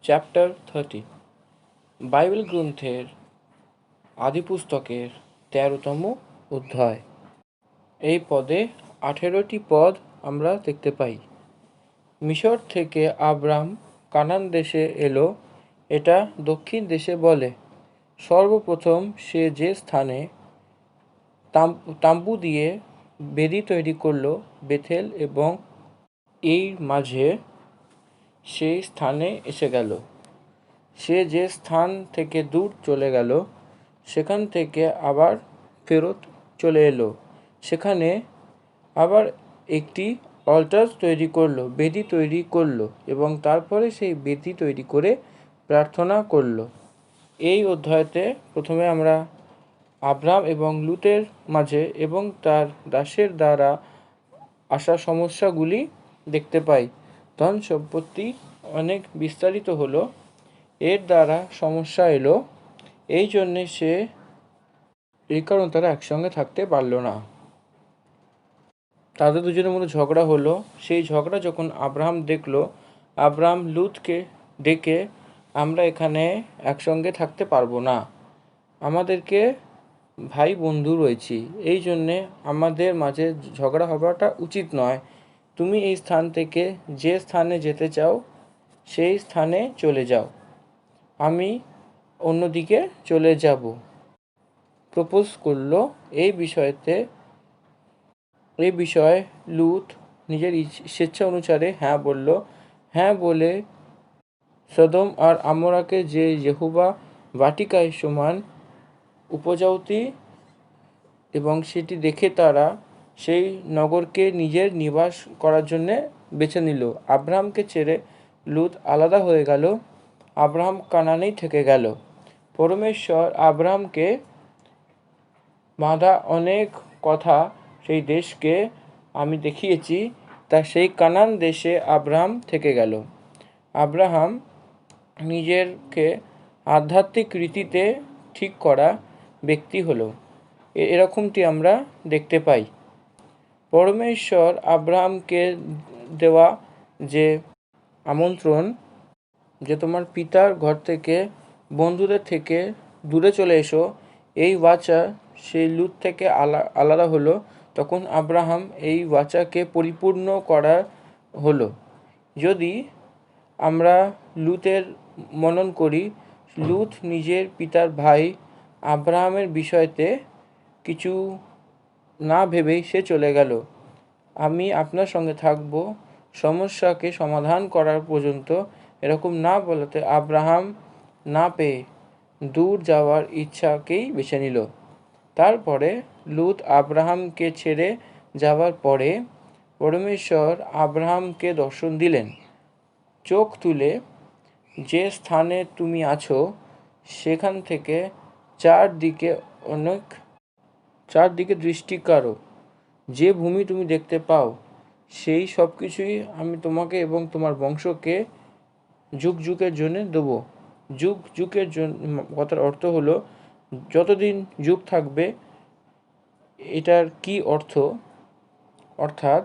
Chapter 30 Bible গ্রন্থের আদিপুস্তকের 13তম অধ্যায়। এই পদে 18টি পদ আমরা দেখতে পাই। মিশর থেকে আব্রাম কানান দেশে এলো, এটা দক্ষিণ দেশে বলে। সর্বপ্রথম সে যে স্থানে তাম্বু দিয়ে বেদি তৈরি করলো, বেথেল এবং এই মাঝে সেই স্থানে এসে গেল। সে যে স্থান থেকে দূর চলে গেল, সেখান থেকে আবার ফেরত চলে এলো। সেখানে আবার একটি অল্টার তৈরি করলো, বেদি তৈরি করলো এবং তারপরে সেই বেদি তৈরি করে প্রার্থনা করলো। এই অধ্যায়তে প্রথমে আমরা আব্রাম এবং লুতের মাঝে এবং তার দাসের দ্বারা আসা সমস্যাগুলি দেখতে পাই। ধন সম্পত্তি অনেক বিস্তারিত হলো, এর দ্বারা সমস্যা এলো, এই জন্যে এই কারণে তারা একসঙ্গে থাকতে পারলো না। তাদের দুজনের মধ্যে ঝগড়া হলো। সেই ঝগড়া যখন আব্রাহাম দেখলো, আব্রাহাম লুতকে ডেকে, আমরা এখানে একসঙ্গে থাকতে পারবো না, আমাদেরকে ভাই বন্ধু রয়েছি, এই জন্যে আমাদের মাঝে ঝগড়া হওয়াটা উচিত নয়। তুমি এই স্থান থেকে যে স্থানে যেতে চাও সেই স্থানে চলে যাও, আমি অন্যদিকে চলে যাব। প্রপোজ করলো। এই বিষয়ে লুত নিজের স্বেচ্ছা অনুসারে হ্যাঁ বলল। হ্যাঁ বলে সদম আর আমরাকে, যে ইয়েহুবা বাটিকায় সমান উপজাতি এবং সেটি দেখে তারা সেই নগরকে নিজের নিবাস করার জন্যে বেছে নিল। আব্রাহামকে ছেড়ে লুত আলাদা হয়ে গেল। আব্রাহাম কানানেই থেকে গেল। পরমেশ্বর আব্রাহামকে বাঁধা অনেক কথা সেই দেশকে আমি দেখিয়েছি, তা সেই কানান দেশে আব্রাহাম থেকে গেল। আব্রাহাম নিজেকে আধ্যাত্মিক রীতিতে ঠিক করা ব্যক্তি হলো, এরকমটি আমরা দেখতে পাই। পরমেশ্বর আব্রাহামকে দেওয়া যে আমন্ত্রণ, যে তোমার পিতার ঘর থেকে, বন্ধুদের থেকে দূরে চলে এসো, এই বাচা সেই লুত থেকে আলাদা হলো। তখন আব্রাহাম এই বাচাকে পরিপূর্ণ করা হলো। যদি আমরা লুতের মনন করি, লুত নিজের পিতার ভাই আব্রাহামের বিষয়তে কিছু না ভেবেই সে চলে গেল। আমি আপনার সঙ্গে থাকব সমস্যাকে সমাধান করার পর্যন্ত, এরকম না বলাতে আব্রাহাম না পেয়ে দূর যাওয়ার ইচ্ছাকেই বেছে নিল। তারপরে লুত আব্রাহামকে ছেড়ে যাওয়ার পরে পরমেশ্বর আব্রাহামকে দর্শন দিলেন। চোখ তুলে যে স্থানে তুমি আছো সেখান থেকে চারদিকে দৃষ্টি করো। যে ভূমি তুমি দেখতে পাও সেই সব কিছুই আমি তোমাকে এবং তোমার বংশকে যুগ যুগের জন্য দেবো। যুগ যুগের জন্য কথার অর্থ হলো যতদিন যুগ থাকবে। এটার কি অর্থ? অর্থাৎ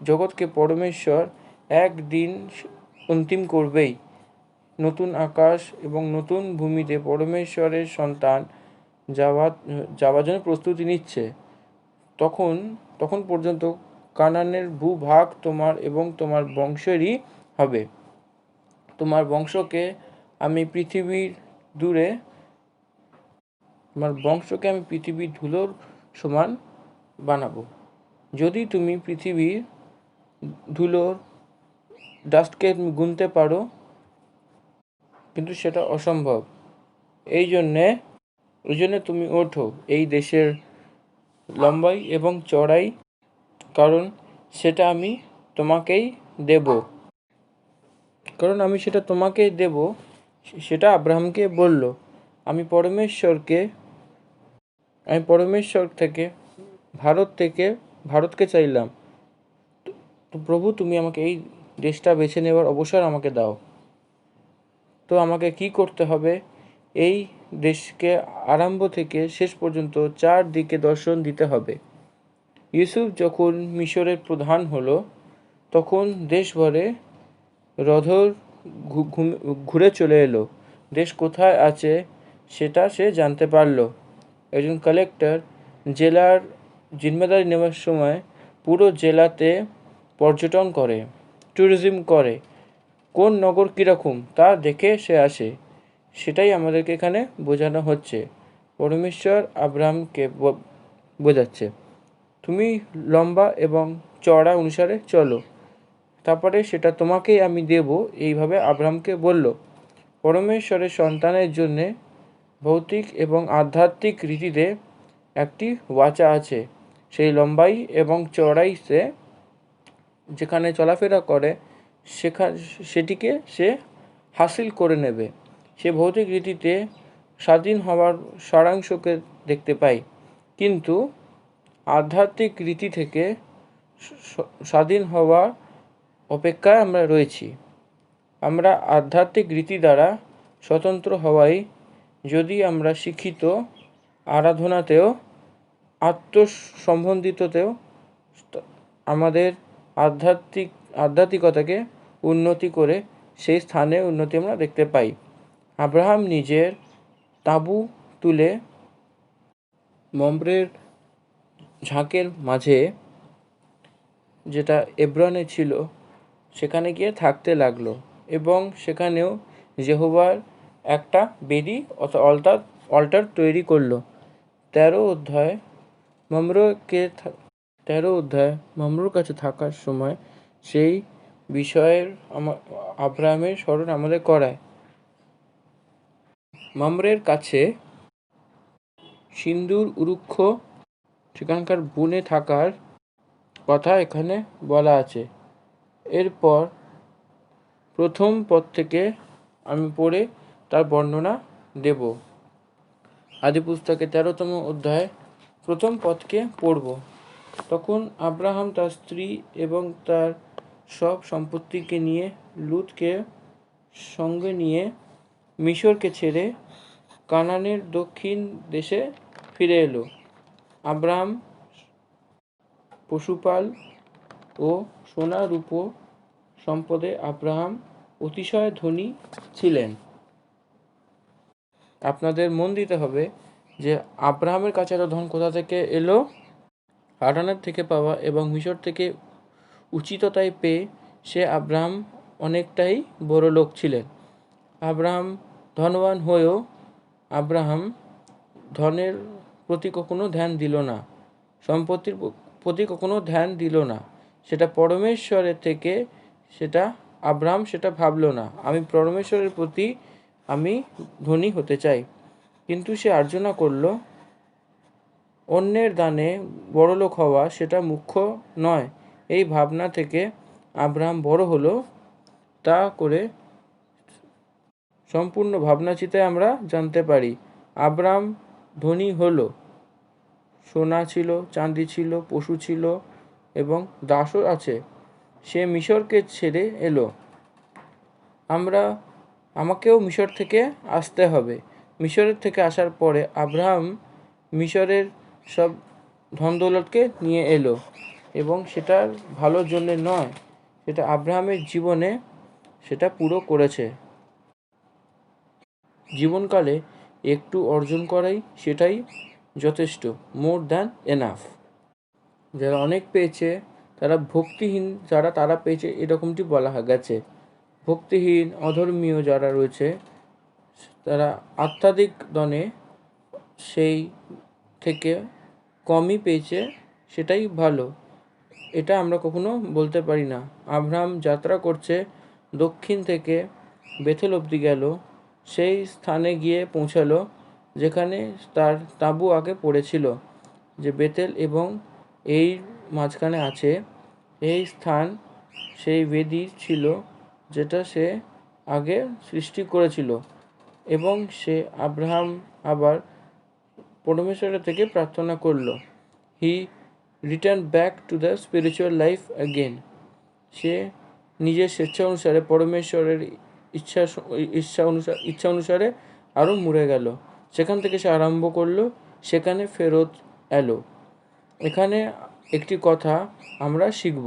জগৎকে পরমেশ্বর একদিন অন্তিম করবেই। নতুন আকাশ এবং নতুন ভূমিতে পরমেশ্বরের সন্তান যাওয়ার জন্য প্রস্তুতি নিচ্ছে। তখন পর্যন্ত কানানের ভূভাগ তোমার এবং তোমার বংশেরই হবে। তোমার বংশকে আমি পৃথিবীর ধুলোর সমান বানাবো। যদি তুমি পৃথিবীর ধুলোর ডাস্টকে গুনতে পারো, কিন্তু সেটা অসম্ভব। এই জন্যে তুমি ওঠো এই দেশের লম্বাই এবং চড়াই, কারণ সেটা আমি তোমাকেই দেব। সেটা আব্রাহামকে বলল। আমি পরমেশ্বর থেকে ভারতকে চাইলাম, তো প্রভু তুমি আমাকে এই দেশটা বেছে নেওয়ার অবসর আমাকে দাও। তো আমাকে কি করতে হবে? এই দেশকে আরম্ভ থেকে শেষ পর্যন্ত চারদিকে দর্শন দিতে হবে। ইউসুফ যখন মিশরের প্রধান হলো, তখন দেশভরে ঘুরে চলে এলো। দেশ কোথায় আছে সেটা সে জানতে পারল। একজন কালেক্টর জেলার জিম্মেদারি নেওয়ার সময় পুরো জেলাতে পর্যটন করে, ট্যুরিজম করে, কোন নগর কীরকম তা দেখে সে আসে। সেটাই আমাদেরকে এখানে বোঝানো হচ্ছে। পরমেশ্বর আব্রাহামকে বোঝাচ্ছে, তুমি লম্বা এবং চওড়া অনুসারে চলো, তারপরে সেটা তোমাকেই আমি দেব, এইভাবে আব্রাহামকে বলল। পরমেশ্বরের সন্তানের জন্যে ভৌতিক এবং আধ্যাত্মিক রীতিতে একটি ওয়াচা আছে। সেই লম্বাই এবং চওড়াই সে যেখানে চলাফেরা করে সেটিকে সে হাসিল করে নেবে। সে ভৌতিক রীতিতে স্বাধীন হওয়ার সারাংশকে দেখতে পাই, কিন্তু আধ্যাত্মিক রীতি থেকে স্বাধীন হওয়ার অপেক্ষায় আমরা রয়েছি। আমরা আধ্যাত্মিক রীতি দ্বারা স্বতন্ত্র হওয়াই যদি আমরা শিক্ষিত, আরাধনাতেও, আত্মসম্বন্ধিততেও আমাদের আধ্যাত্মিকতাকে উন্নতি করে সেই স্থানে উন্নতি আমরা দেখতে পাই। আব্রাহাম নিজের তাঁবু তুলে মম্রের ঝাঁকের মাঝে, যেটা এব্রনে ছিল, সেখানে গিয়ে থাকতে লাগলো এবং সেখানেও যেহোবার একটা বেদি অল্টার তৈরি করলো। 13 অধ্যায় মমরের কাছে থাকার সময় সেই বিষয়ের আব্রাহামের স্মরণ আমাদের করায়। মমরের কাছে সিন্দুর উরুক্ষ সেখানকার বনে থাকার কথা এখানে বলা আছে। এরপর প্রথম পদ থেকে আমি পড়ে তার বর্ণনা দেব। আদি পুস্তকে 13তম অধ্যায় প্রথম পদকে পড়ব। তখন আব্রাহাম তার স্ত্রী এবং তার সব সম্পত্তিকে নিয়ে লুতকে সঙ্গে নিয়ে মিশরকে ছেড়ে কানানের দক্ষিণ দেশে ফিরে এলো। আব্রাহাম পশুপাল ও সোনা রূপ সম্পদে আব্রাহাম অতিশয় ধনী ছিলেন। আপনাদের মন দিতে হবে যে আব্রাহামের কাছে এত ধন কোথা থেকে এলো? হারানের থেকে পাওয়া এবং মিশর থেকে উচিততায় পেয়ে সে আব্রাহাম অনেকটাই বড় লোক ছিলেন। আব্রাহাম ধনবান হয়েও আব্রাহাম ধনের প্রতি কখনো ধ্যান দিল না, সম্পত্তির প্রতি কখনো ধ্যান দিল না। সেটা পরমেশ্বরের থেকে সেটা আব্রাহাম সেটা ভাবলো না, আমি পরমেশ্বরের প্রতি আমি ধনী হতে চাই। কিন্তু সে আর্জনা করলো অন্যের দানে বড়লোক হওয়া সেটা মুখ্য নয়। এই ভাবনা থেকে আব্রাহাম বড় হলো। তা করে সম্পূর্ণ ভাবনাচিন্তায় আমরা জানতে পারি আব্রাহাম ধনী হলো। সোনা ছিল, চাঁদি ছিল, পশু ছিল এবং দাসও আছে। সে মিশরকে ছেড়ে এলো। আমাকেও মিশর থেকে আসতে হবে। মিশরের থেকে আসার পরে আব্রাহাম মিশরের সব ধন দৌলতকে নিয়ে এলো এবং সেটার ভালোর জন্য নয়, সেটা আব্রাহামের জীবনে সেটা পুরো করেছে। জীবনকালে একটু অর্জন করাই সেটাই যথেষ্ট, মোর দ্যান এনাফ। যারা অনেক পেয়েছে তারা ভক্তিহীন, তারা পেয়েছে এরকমটি বলা গেছে। ভক্তিহীন অধর্মীয় যারা রয়েছে তারা আধ্যাত্মিক দনে সেই থেকে কমই পেয়েছে, সেটাই ভালো, এটা আমরা কখনো বলতে পারি না। আব্রাহাম যাত্রা করছে, দক্ষিণ থেকে বেথেল অবধি গেল, সেই স্থানে গিয়ে পৌঁছালো যেখানে তার তাঁবু আগে পড়েছিল, যে বেতেল এবং এই মাঝখানে আছে এই স্থান, সেই বেদি ছিল যেটা সে আগে সৃষ্টি করেছিল। এবং সে আব্রাহাম আবার পরমেশ্বরের থেকে প্রার্থনা করলো, he return back to the spiritual life again. সে নিজের স্বেচ্ছা অনুসারে পরমেশ্বরের ইচ্ছা অনুসারে আরও মুড়ে গেল। সেখান থেকে সে আরম্ভ করলো, সেখানে ফেরত এলো। এখানে একটি কথা আমরা শিখব।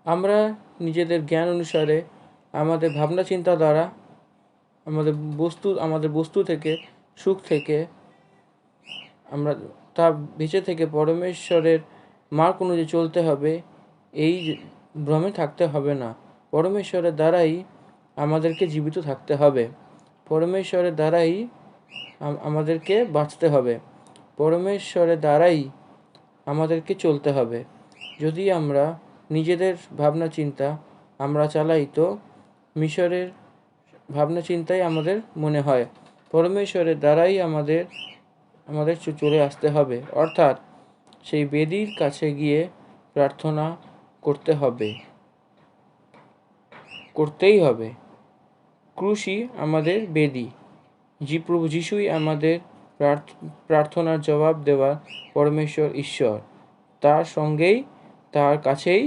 আমরা নিজেদের জ্ঞান অনুসারে আমাদের ভাবনা চিন্তা দ্বারা আমাদের বস্তু থেকে, সুখ থেকে আমরা তা বেঁচে থেকে পরমেশ্বরের মার্গ অনুযায়ী চলতে হবে, এই ভ্রমে থাকতে হবে না। পরমেশ্বরের দ্বারাই আমাদেরকে জীবিত থাকতে হবে, পরমেশ্বরের দ্বারাই আমাদেরকে বাঁচতে হবে, পরমেশ্বরের দ্বারাই আমাদেরকে চলতে হবে। যদি আমরা নিজেদের ভাবনা চিন্তা আমরা চালাই তো মিশরের ভাবনা চিন্তাই আমাদের মনে হয়। পরমেশ্বরের দ্বারাই আমাদের চলে আসতে হবে, অর্থাৎ সেই বেদীর কাছে গিয়ে প্রার্থনা করতেই হবে। ক্রুশই আমাদের বেদী, প্রভু যিশুই আমাদের প্রার্থনার জবাব দেওয়ার পরমেশ্বর ঈশ্বর। তার সঙ্গেই, তার কাছেই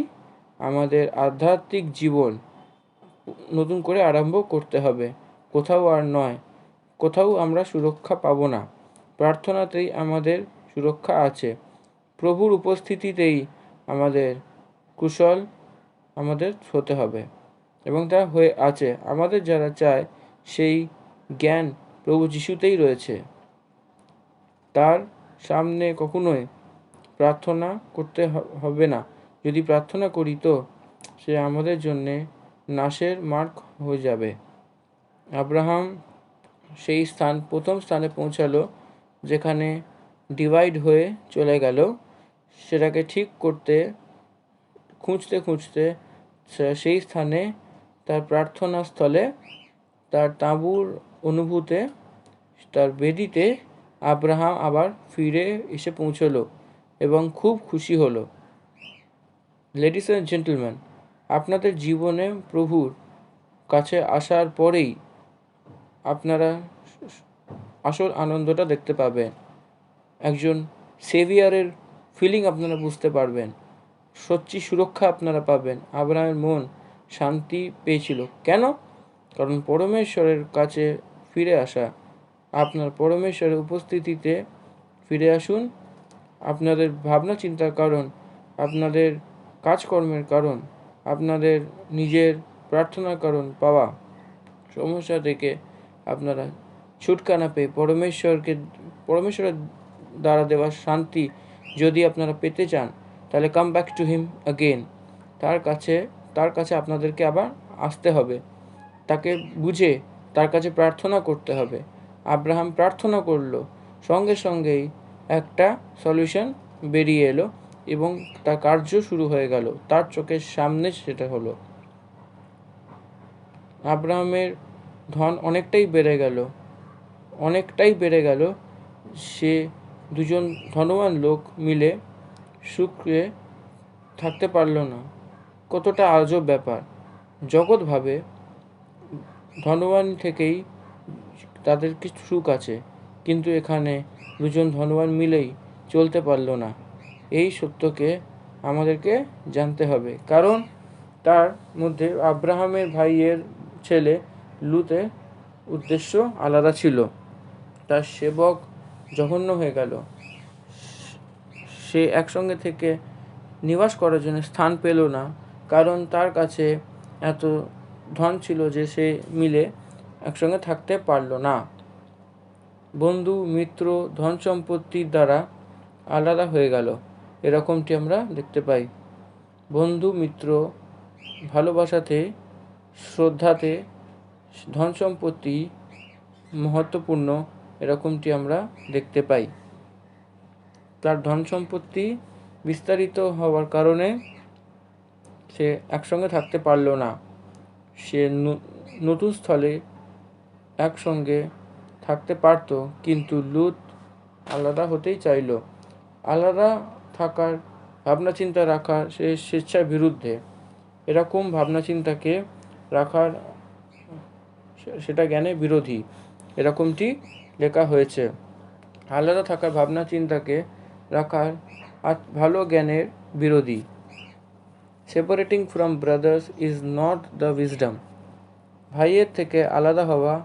আমাদের আধ্যাত্মিক জীবন নতুন করে আরম্ভ করতে হবে, কোথাও আর নয়। কোথাও আমরা সুরক্ষা পাবো না, প্রার্থনাতেই আমাদের সুরক্ষা আছে। প্রভুর উপস্থিতিতেই আমাদের কুশল আমাদের হতে হবে, এবং তা হয়ে আছে। আমাদের যারা চায় সেই জ্ঞান প্রভু যিশুতেই রয়েছে। তার সামনে কখনোই প্রার্থনা করতে হবে না। যদি প্রার্থনা করি তো সে আমাদের জন্যে নাশের মার্গ হয়ে যাবে। আব্রাহাম সেই প্রথম স্থানে পৌঁছালো যেখানে ডিভাইড হয়ে চলে গেল। সেটাকে ঠিক করতে খুঁজতে সেই স্থানে তার প্রার্থনা স্থলে, তার তাঁবুর অনুভূতে, তার বেদিতে আব্রাহাম আবার ফিরে এসে পৌঁছলো এবং খুব খুশি হলো। লেডিস অ্যান্ড জেন্টলম্যান, আপনাদের জীবনে প্রভুর কাছে আসার পরেই আপনারা আসল আনন্দটা দেখতে পাবেন। একজন সেভিয়ারের ফিলিং আপনারা বুঝতে পারবেন, সত্যি সুরক্ষা আপনারা পাবেন। আব্রাহামের মন শান্তি পেয়েছিল কেন? কারণ পরমেশ্বরের কাছে ফিরে আসা। আপনার পরমেশ্বরের উপস্থিতিতে ফিরে আসুন। আপনাদের ভাবনা চিন্তার কারণ, আপনাদের কাজকর্মের কারণ, আপনাদের নিজের প্রার্থনার কারণ পাওয়া সমস্যা থেকে আপনারা ছুটকানা পেয়ে পরমেশ্বরের দ্বারা দেওয়া শান্তি যদি আপনারা পেতে চান, তাহলে come back to him again. তার কাছে আপনাদেরকে আবার আসতে হবে, তাকে বুঝে তার কাছে প্রার্থনা করতে হবে। আব্রাহাম প্রার্থনা করলো, সঙ্গে সঙ্গেই একটা সলিউশন বেরিয়ে এলো এবং তার কার্য শুরু হয়ে গেল। তার চোখের সামনে সেটা হলো। আব্রাহামের ধন অনেকটাই বেড়ে গেল। সে দুজন ধনবান লোক মিলে সুখে থাকতে পারল না। কতটা আজব ব্যাপার। জগৎভাবে ধনবান থেকেই তাদের কিছু সুখ আছে, কিন্তু এখানে দুজন ধনবান মিলেই চলতে পারল না। এই সত্যকে আমাদেরকে জানতে হবে, কারণ তার মধ্যে আব্রাহামের ভাইয়ের ছেলে লুতের উদ্দেশ্য আলাদা ছিল। তার সেবক জঘন্য হয়ে গেল। সে একসঙ্গে থেকে নিবাস করার জন্য স্থান পেল না, কারণ তার কাছে এত ধন ছিল যে সে মিলে একসঙ্গে থাকতে পারল না। বন্ধু, মিত্র, ধন সম্পত্তির দ্বারা আলাদা হয়ে গেল, এরকমটি আমরা দেখতে পাই। বন্ধু, মিত্র, ভালোবাসাতে, শ্রদ্ধাতে ধন সম্পত্তি মহত্বপূর্ণ, এরকমটি আমরা দেখতে পাই। তার ধন সম্পত্তি বিস্তারিত হওয়ার কারণে সে একসঙ্গে থাকতে পারল না। সে নতুন স্থলে একসঙ্গে থাকতে পারত, কিন্তু লুত আলাদা হতেই চাইল। আলাদা থাকার ভাবনা চিন্তা রাখার সে স্বেচ্ছার বিরুদ্ধে। এরকম ভাবনা চিন্তাকে রাখার সেটা জ্ঞানের বিরোধী, এরকমটি লেখা হয়েছে। আলাদা থাকার ভাবনা চিন্তাকে রাখার ভালো জ্ঞানের বিরোধী। Separating from brothers is not the wisdom. ভাইয়ের থেকে আলাদা হওয়া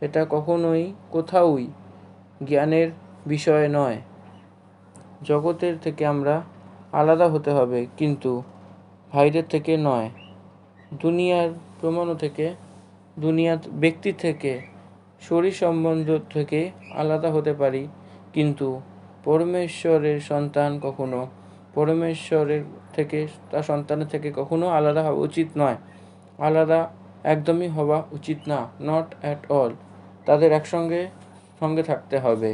এটা কখনোই কোথাওই জ্ঞানের বিষয় নয়। জগতের থেকে আমরা আলাদা হতে হবে, কিন্তু ভাইদের থেকে নয়। দুনিয়ার প্রমাণ থেকে, দুনিয়া ব্যক্তি থেকে, শরীর সম্বন্ধ থেকে আলাদা হতে পারি, কিন্তু পরমেশ্বরের সন্তান কখনো পরমেশ্বরের থেকে, তার সন্তানের থেকে কখনো আলাদা হওয়া উচিত নয়। আলাদা একদমই হওয়া উচিত না, নট অ্যাট অল। তাদের একসঙ্গে সঙ্গে থাকতে হবে।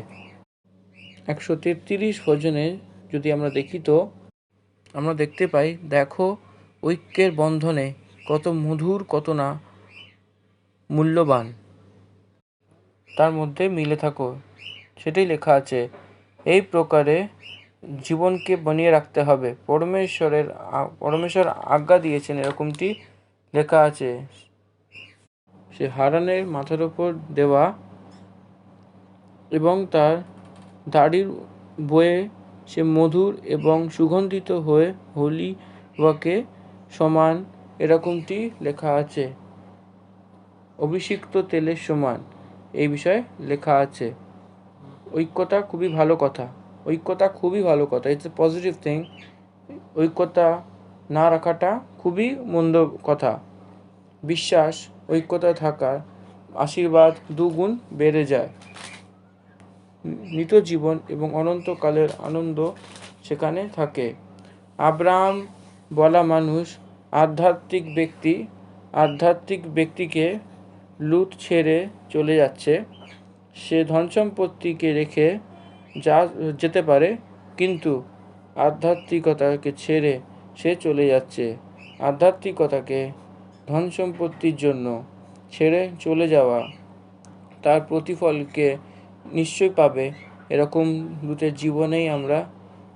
133 ভজনে যদি আমরা দেখি তো আমরা দেখতে পাই, দেখো ঐক্যের বন্ধনে কত মধুর, কত না মূল্যবান, তার মধ্যে মিলে থাকো, সেটাই লেখা আছে। এই প্রকারে জীবনকে বানিয়ে রাখতে হবে। পরমেশ্বর আজ্ঞা দিয়েছেন, এরকমটি লেখা আছে। সে হারানের মাথার উপর দেওয়া এবং তার দাড়ির বয়ে সে মধুর এবং সুগন্ধিত হয়ে হলিবাকে সমান, এরকমটি লেখা আছে। অভিষিক্ত তেলের সমান, এই বিষয়ে লেখা আছে। ঐক্যতা খুবই ভালো কথা। ঐক্যতা খুবই ভালো কথা, ইটস এ পজিটিভ থিং। ঐক্যতা না রাখাটা খুবই মন্দ কথা। বিশ্বাস, ঐক্যতা থাকার আশীর্বাদ দুগুণ বেড়ে যায়। নিত্য জীবন এবং অনন্তকালের আনন্দ সেখানে থাকে। আব্রাহাম বলা মানুষ আধ্যাত্মিক ব্যক্তিকে লুট ছেড়ে চলে যাচ্ছে। সে ধন সম্পত্তিকে রেখে যেতে পারে, কিন্তু আধ্যাত্মিকতাকে ছেড়ে সে চলে যাচ্ছে। আধ্যাত্মিকতাকে ধন সম্পত্তির জন্য ছেড়ে চলে যাওয়া তার প্রতিফলকে নিশ্চয় পাবে। এরকম লুতের জীবনেই আমরা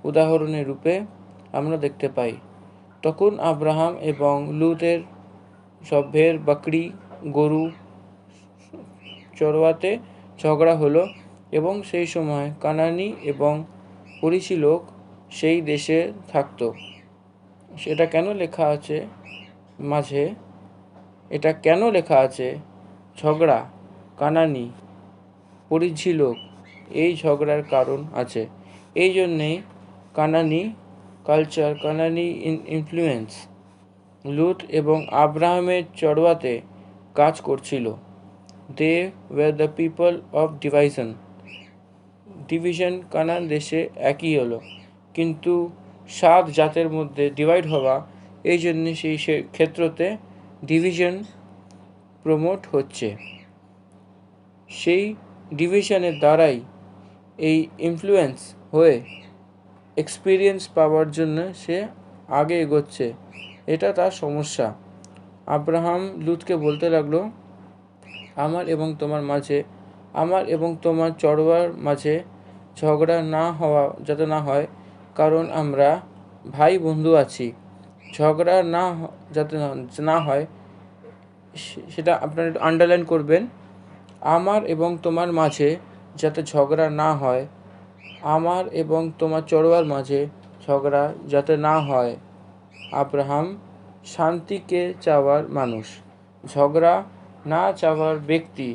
উদাহরণের রূপে আমরা দেখতে পাই। তখন আব্রাহাম এবং লুতের সভ্যের বকরি গরু চড়োয়াতে ঝগড়া হলো, এবং সেই সময় কানানি এবং পরিচি লোক সেই দেশে থাকতো। সেটা কেন লেখা আছে মাঝে? এটা কেন লেখা আছে? ঝগড়া, কানানি, পরিচি লোক, এই ঝগড়ার কারণ আছে। এই জন্যেই কানানি কালচার, কানানি ইনফ্লুয়েন্স লুত এবং আব্রাহামের চড়োয়াতে কাজ করছিল। They were the people of division. Canaan দেশে একই হলো, কিন্তু 7 জাতের মধ্যে ডিভাইড হওয়া, এই জন্য সেই ক্ষেত্রতে ডিভিশন প্রমোট হচ্ছে। সেই ডিভিশনের দ্বারাই এই ইনফ্লুয়েন্স হয়ে এক্সপিরিয়েন্স পাওয়ার জন্য সে আগে এগোচ্ছে। এটা তার সমস্যা। আব্রাহাম লুতকে বলতে লাগলো, আমার এবং তোমার চড়োয়ার মাঝে ঝগড়া যাতে না হয়, কারণ আমরা ভাই বন্ধু আছি। ঝগড়া যাতে না হয়, সেটা আপনারা একটু আন্ডারলাইন করবেন। আমার এবং তোমার মাঝে যাতে ঝগড়া না হয়, আমার এবং তোমার চড়োয়ার মাঝে ঝগড়া যাতে না হয়। আব্রাহাম শান্তিকে চাওয়ার মানুষ, ঝগড়া না চাওয়ার ব্যক্তি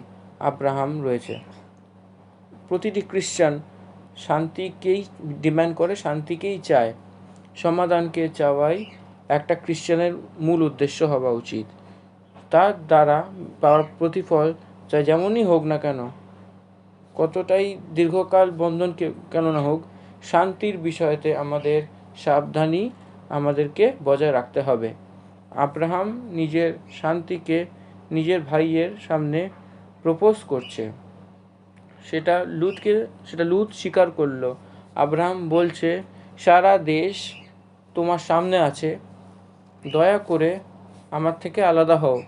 আব্রাহাম রয়েছে। প্রতিটি খ্রিস্টান শান্তিকেই ডিমান্ড করে, শান্তিকেই চায়। সমাধানকে চাওয়াই একটা খ্রিস্টানের মূল উদ্দেশ্য হওয়া উচিত। তার দ্বারা পাওয়ার প্রতিফল চাই যেমনই হোক না কেন, কতটাই দীর্ঘকাল বন্ধন কেন না হোক, শান্তির বিষয়তে আমাদের সাবধানী আমাদেরকে বজায় রাখতে হবে। আব্রাহাম নিজের শান্তিকে নিজের ভাইয়ের সামনে প্রপোজ করছে। সেটা লুত স্বীকার করলো। আব্রাহাম বলছে, সারা দেশ তোমার সামনে আছে, দয়া করে আমার থেকে আলাদা হও।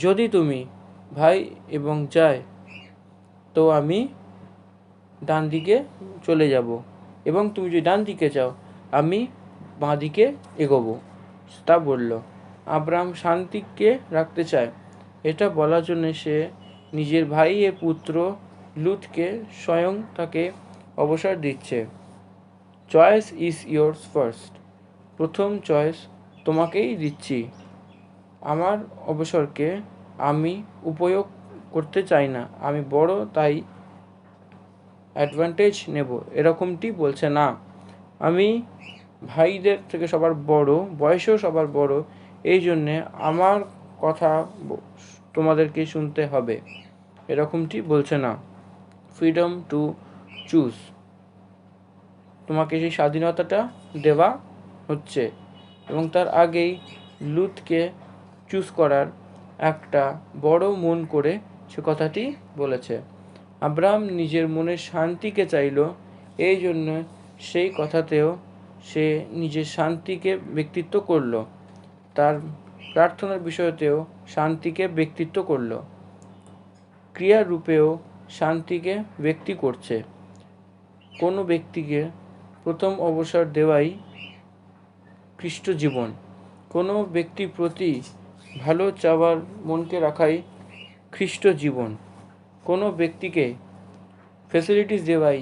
যদি তুমি ভাই এবং যায়, তো আমি ডান দিকে চলে যাব, এবং তুমি যদি ডান দিকে যাও, আমি বাঁ দিকে এগোবো। তা বলল। আব্রাহাম শান্তিকে রাখতে চায়। এটা বলার জন্য সে নিজের ভাইয়ের পুত্র লুতকে স্বয়ং তাকে অবসর দিচ্ছে। Choice is yours first. প্রথম চয়েস তোমাকেই দিচ্ছি। আমার অবসরকে আমি উপয়োগ করতে চাই না, আমি বড় তাই অ্যাডভান্টেজ নেব, এরকমটি বলছে না। আমি ভাইদের থেকে সবার বড়, বয়সেও সবার বড়, এই জন্যে আমার কথা তোমাদেরকে শুনতে হবে, এরকমটি বলছে না। ফ্রিডম টু চুজ, তোমাকে সেই স্বাধীনতাটা দেওয়া হচ্ছে। এবং তার আগেই লুতকে চুজ করার একটা বড় মন করে সে কথাটি বলেছে। আব্রাহাম নিজের মনের শান্তিকে চাইল, এই জন্য সেই কথাতেও সে নিজের শান্তিকে ব্যক্তিত্ব করল, তার প্রার্থনার বিষয়তেও শান্তিকে ব্যক্তিত্ব করল, ক্রিয়ার রূপেও শান্তিকে ব্যক্তি করছে। কোনো ব্যক্তিকে প্রথম অবসর দেওয়াই খ্রিস্ট জীবন, কোনো ব্যক্তির প্রতি ভালো চাওয়ার মনকে রাখাই খ্রিস্ট জীবন, কোনো ব্যক্তিকে ফ্যাসিলিটিস দেওয়াই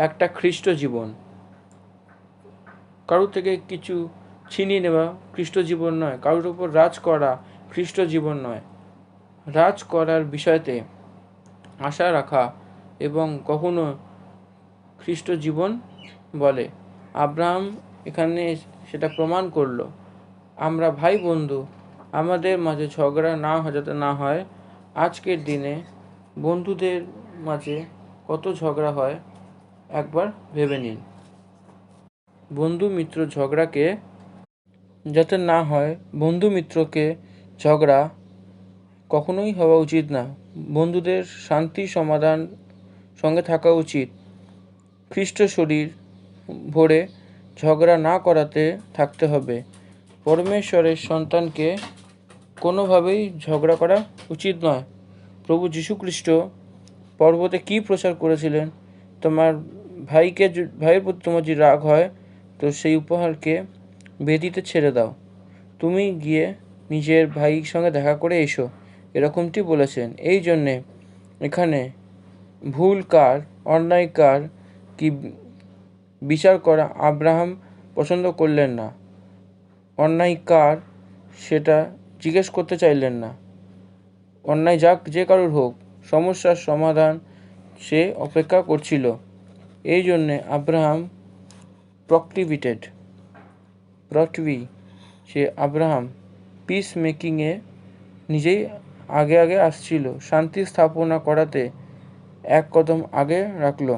একটা খ্রিস্ট জীবন। কারোর থেকে কিছু ছিনিয়ে নেওয়া খ্রিস্ট জীবন নয়, কারোর উপর রাজ করা খ্রিস্ট জীবন নয়। রাজ করার বিষয়তে আশা রাখা এবং কখনো খ্রিস্ট জীবন বলে। আব্রাহাম এখানে সেটা প্রমাণ করলো। আমরা ভাই বন্ধু, আমাদের মাঝে ঝগড়া যাতে না হয়। আজকের দিনে বন্ধুদের মাঝে কত ঝগড়া হয় একবার ভেবে নিন। বন্ধু মিত্র ঝগড়াকে যাতে না হয়, বন্ধু মিত্রকে ঝগড়া কখনোই হওয়া উচিত না। বন্ধুদের শান্তি সমাধান সঙ্গে থাকা উচিত। খ্রিস্ট শরীর ভরে ঝগড়া না করাতে থাকতে হবে। পরমেশ্বরের সন্তানকে কোনোভাবেই ঝগড়া করা উচিত নয়। প্রভু যীশুখ্রিস্ট পর্বতে কি প্রচার করেছিলেন? তোমার ভাইয়ের প্রতি তোমার যদি রাগ হয়, তো সেই উপহারকে বেদিতে ছেড়ে দাও, তুমি গিয়ে নিজের ভাইয়ের সঙ্গে দেখা করে এসো, এরকমটি বলেছেন। এই জন্যে এখানে ভুল কার, অন্যায় কার কি বিচার করা আব্রাহাম পছন্দ করলেন না। অন্যায় কার সেটা জিজ্ঞেস করতে চাইলেন না। অন্যায় যে কারোর হোক, সমস্যার সমাধান সে অপেক্ষা করছিল। এই জন্যে আব্রাহাম সে আব্রাহাম পিস মেকিংয়ে নিজেই আগে আসছিল, শান্তি স্থাপনা করাতে এক কদম আগে রাখল।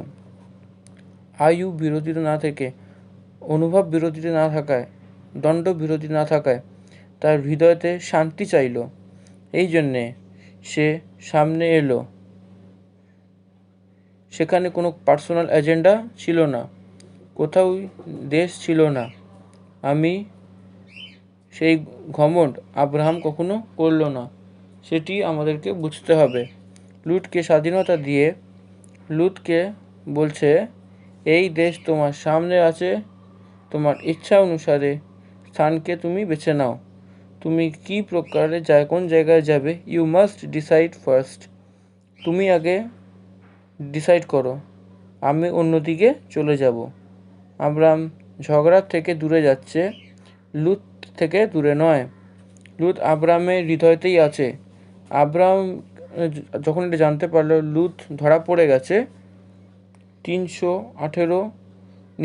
আয়ু বিরোধিতা না থেকে, অনুভব বিরোধিতা না থাকায়, দণ্ড বিরোধী না থাকায় তার হৃদয়তে শান্তি চাইল। এই জন্যে সে সামনে এলো। সেখানে কোনো পার্সোনাল এজেন্ডা ছিল না, কোথাও দেশ ছিল না। সেই ঘমণ্ড আব্রাহাম কখনো করল না, সেটি আমাদেরকে বুঝতে হবে। লুতকে স্বাধীনতা দিয়ে লুতকে বলছে, এই দেশ তোমার সামনে আছে, তোমার ইচ্ছা অনুসারে স্থানকে তুমি বেছে নাও। তুমি কি প্রকারে কোন জায়গায় যাবে, ইউ মাস্ট ডিসাইড ফার্স্ট। তুমি আগে ডিসাইড করো, আমি অন্যদিকে চলে যাব। আব্রাহাম ঝগড়ার থেকে দূরে যাচ্ছে, লুত থেকে দূরে নয়। লুত আব্রাহামের হৃদয়তেই আছে। আব্রাহাম যখন এটা জানতে পারলো লুত ধরা পড়ে গেছে, 318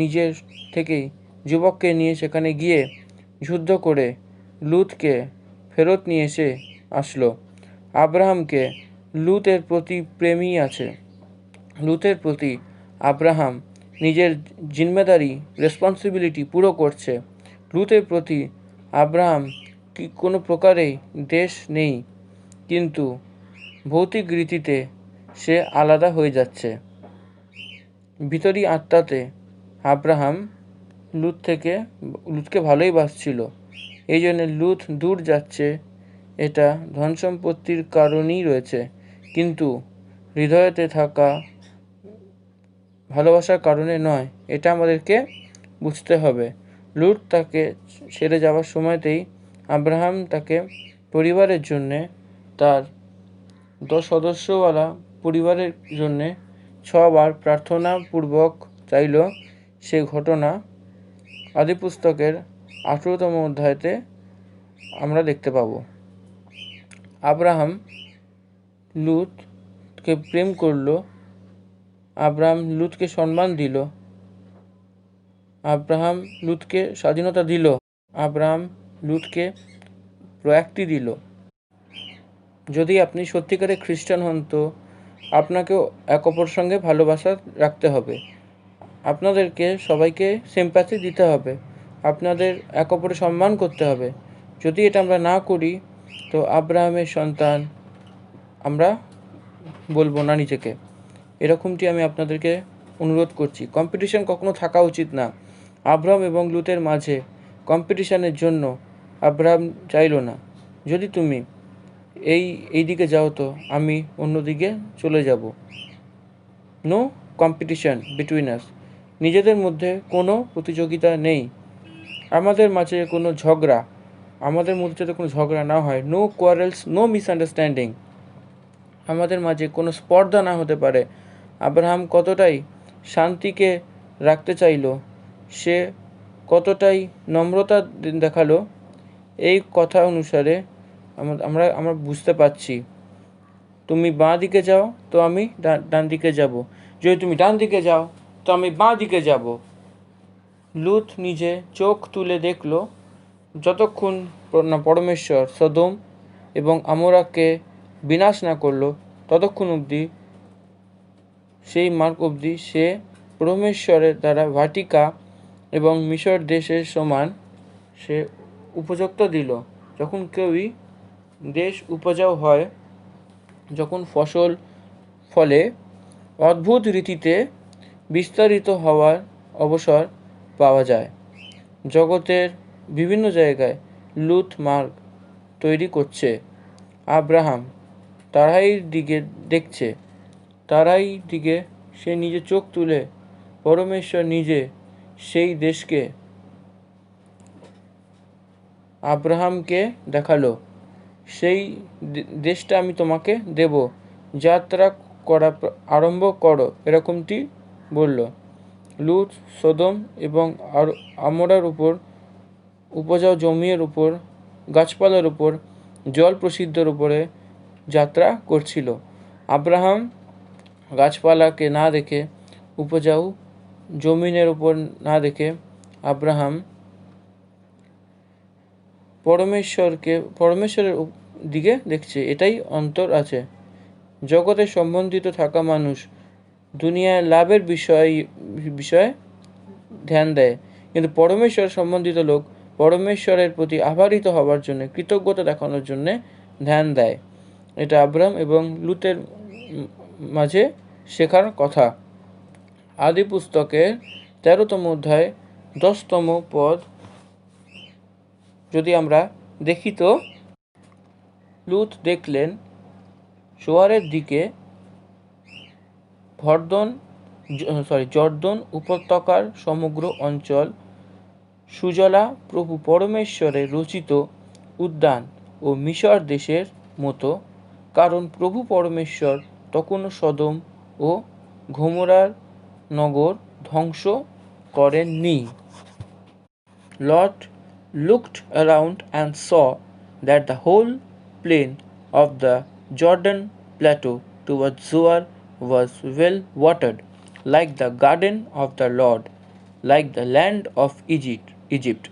নিজের থেকেই যুবককে নিয়ে সেখানে গিয়ে যুদ্ধ করে লুতকে ফেরত নিয়ে আসলো। আব্রাহামকে লুতের প্রতি প্রেমই আছে। লুতের প্রতি আব্রাহাম নিজের জিম্মেদারি, রেসপন্সিবিলিটি পুরো করছে। লুতের প্রতি আব্রাহাম কোনো প্রকারেই দেশ নেই, কিন্তু ভৌতিক রীতিতে সে আলাদা হয়ে যাচ্ছে। ভিতরি আত্মাতে আব্রাহাম লুতকে ভালোই বাসছিল। এই জন্য লুত দূর যাচ্ছে, এটা ধন সম্পত্তির কারণেই রয়েছে, কিন্তু হৃদয়তে থাকা ভালোবাসার কারণে নয়। এটা আমাদেরকে বুঝতে হবে। লুত তাকে ছেড়ে যাওয়ার সময়তেই আব্রাহাম তাকে পরিবারের জন্যে, তার 10 সদস্যওয়ালা পরিবারের জন্যে 6 বার প্রার্থনাপূর্বক চাইল। সে ঘটনা আদিপুস্তকের 18তম অধ্যায়তে আমরা দেখতে পাব। আব্রাহাম লুতকে প্রেম করল, আব্রাহাম লুতকে সম্মান দিল, আব্রাহাম লুতকে স্বাধীনতা দিল, আব্রাহাম লুতকে প্রয়াক্তি দিল। যদি আপনি সত্যিকারের খ্রিস্টান হন তো আপনাকেও এক অপর সঙ্গে ভালোবাসা রাখতে হবে, আপনাদেরকে সবাইকে সিম্প্যাথি দিতে হবে, আপনাদের এক অপরের সম্মান করতে হবে। যদি এটা আমরা না করি তো আব্রাহামের সন্তান আমরা বলবো না নিজেকে। এরকমটি আমি আপনাদেরকে অনুরোধ করছি। কম্পিটিশন কখনো থাকা উচিত না। আব্রাহাম এবং লুতের মাঝে কম্পিটিশনের জন্য আব্রাহাম চাইল না, যদি তুমি এই দিকে যাও তো আমি অন্যদিকে চলে যাব। No competition between us. নিজেদের মধ্যে কোনো প্রতিযোগিতা নেই, আমাদের মাঝে কোনো ঝগড়া, আমাদের মধ্যে যাতে কোনো ঝগড়া না হয়। No quarrels, no misunderstanding. আমাদের মাঝে কোনো স্পর্ধা না হতে পারে। আব্রাহাম কতটাই শান্তিকে রাখতে চাইল, সে কতটাই নম্রতা দেখালো, এই কথা অনুসারে আমরা বুঝতে পারছি। তুমি বাঁ দিকে যাও তো আমি ডান দিকে যাব, যদি তুমি ডান দিকে যাও তো আমি বাঁ দিকে যাব। লুত নিজে চোখ তুলে দেখল, যতক্ষণ না পরমেশ্বর সদম এবং আমোরাকে বিনাশ না করলো ততক্ষণ অবধি, সেই মার্গ অবধি সে পরমেশ্বরের দ্বারা ভাটিকা এবং মিশর দেশের সমান সে উপযুক্ত দিল। যখন কেউই দেশ উপজাও হয়, যখন ফসল ফলে অদ্ভুত রীতিতে বিস্তারিত হওয়ার অবসর পাওয়া যায়। জগতের বিভিন্ন জায়গায় লুট মার্গ তৈরি করছে। আব্রাহাম তারাই দিকে দেখছে, তারাই দিকে সে নিজে চোখ তুলে পরমেশ্বর নিজে সেই দেশকে আব্রাহামকে দেখালো, সেই দেশটা আমি তোমাকে দেব, যাত্রা করা আরম্ভ করো, এরকমটি বলল। লুত সদম এবং আমরার উপর, উপজাও জমির উপর, গাছপালার উপর, জল প্রসিদ্ধের উপরে যাত্রা করছিল। আব্রাহাম গাছপালাকে না দেখে, উপজাও জমিনের উপর না দেখে, আব্রাহাম পরমেশ্বরের দিকে দেখছে। এটাই অন্তর আছে। জগতে সম্বন্ধিত থাকা মানুষ দুনিয়ায় লাভের বিষয়ে ধ্যান দেয়, কিন্তু পরমেশ্বর সম্বন্ধিত লোক পরমেশ্বরের প্রতি আভারিত হওয়ার জন্য, কৃতজ্ঞতা দেখানোর জন্য ধ্যান দেয়। এটা আব্রাহাম এবং লুতের মাঝে শেখার কথা। আদি পুস্তকের 13তম অধ্যায় 10তম পদ যদি আমরা দেখি তো, লুত দেখলেন জোয়ারের দিকে জর্দন উপত্যকার সমগ্র অঞ্চল সুজলা প্রভু পরমেশ্বরের রচিত উদ্যান ও মিশর দেশের মতো, কারণ প্রভু পরমেশ্বর তখনও সদম ও গমোরার নগর ধ্বংস করেননি। Lot looked around and saw that the whole plain of the Jordan plateau towards Zoar was well watered, like the garden of the Lord, like the land of Egypt.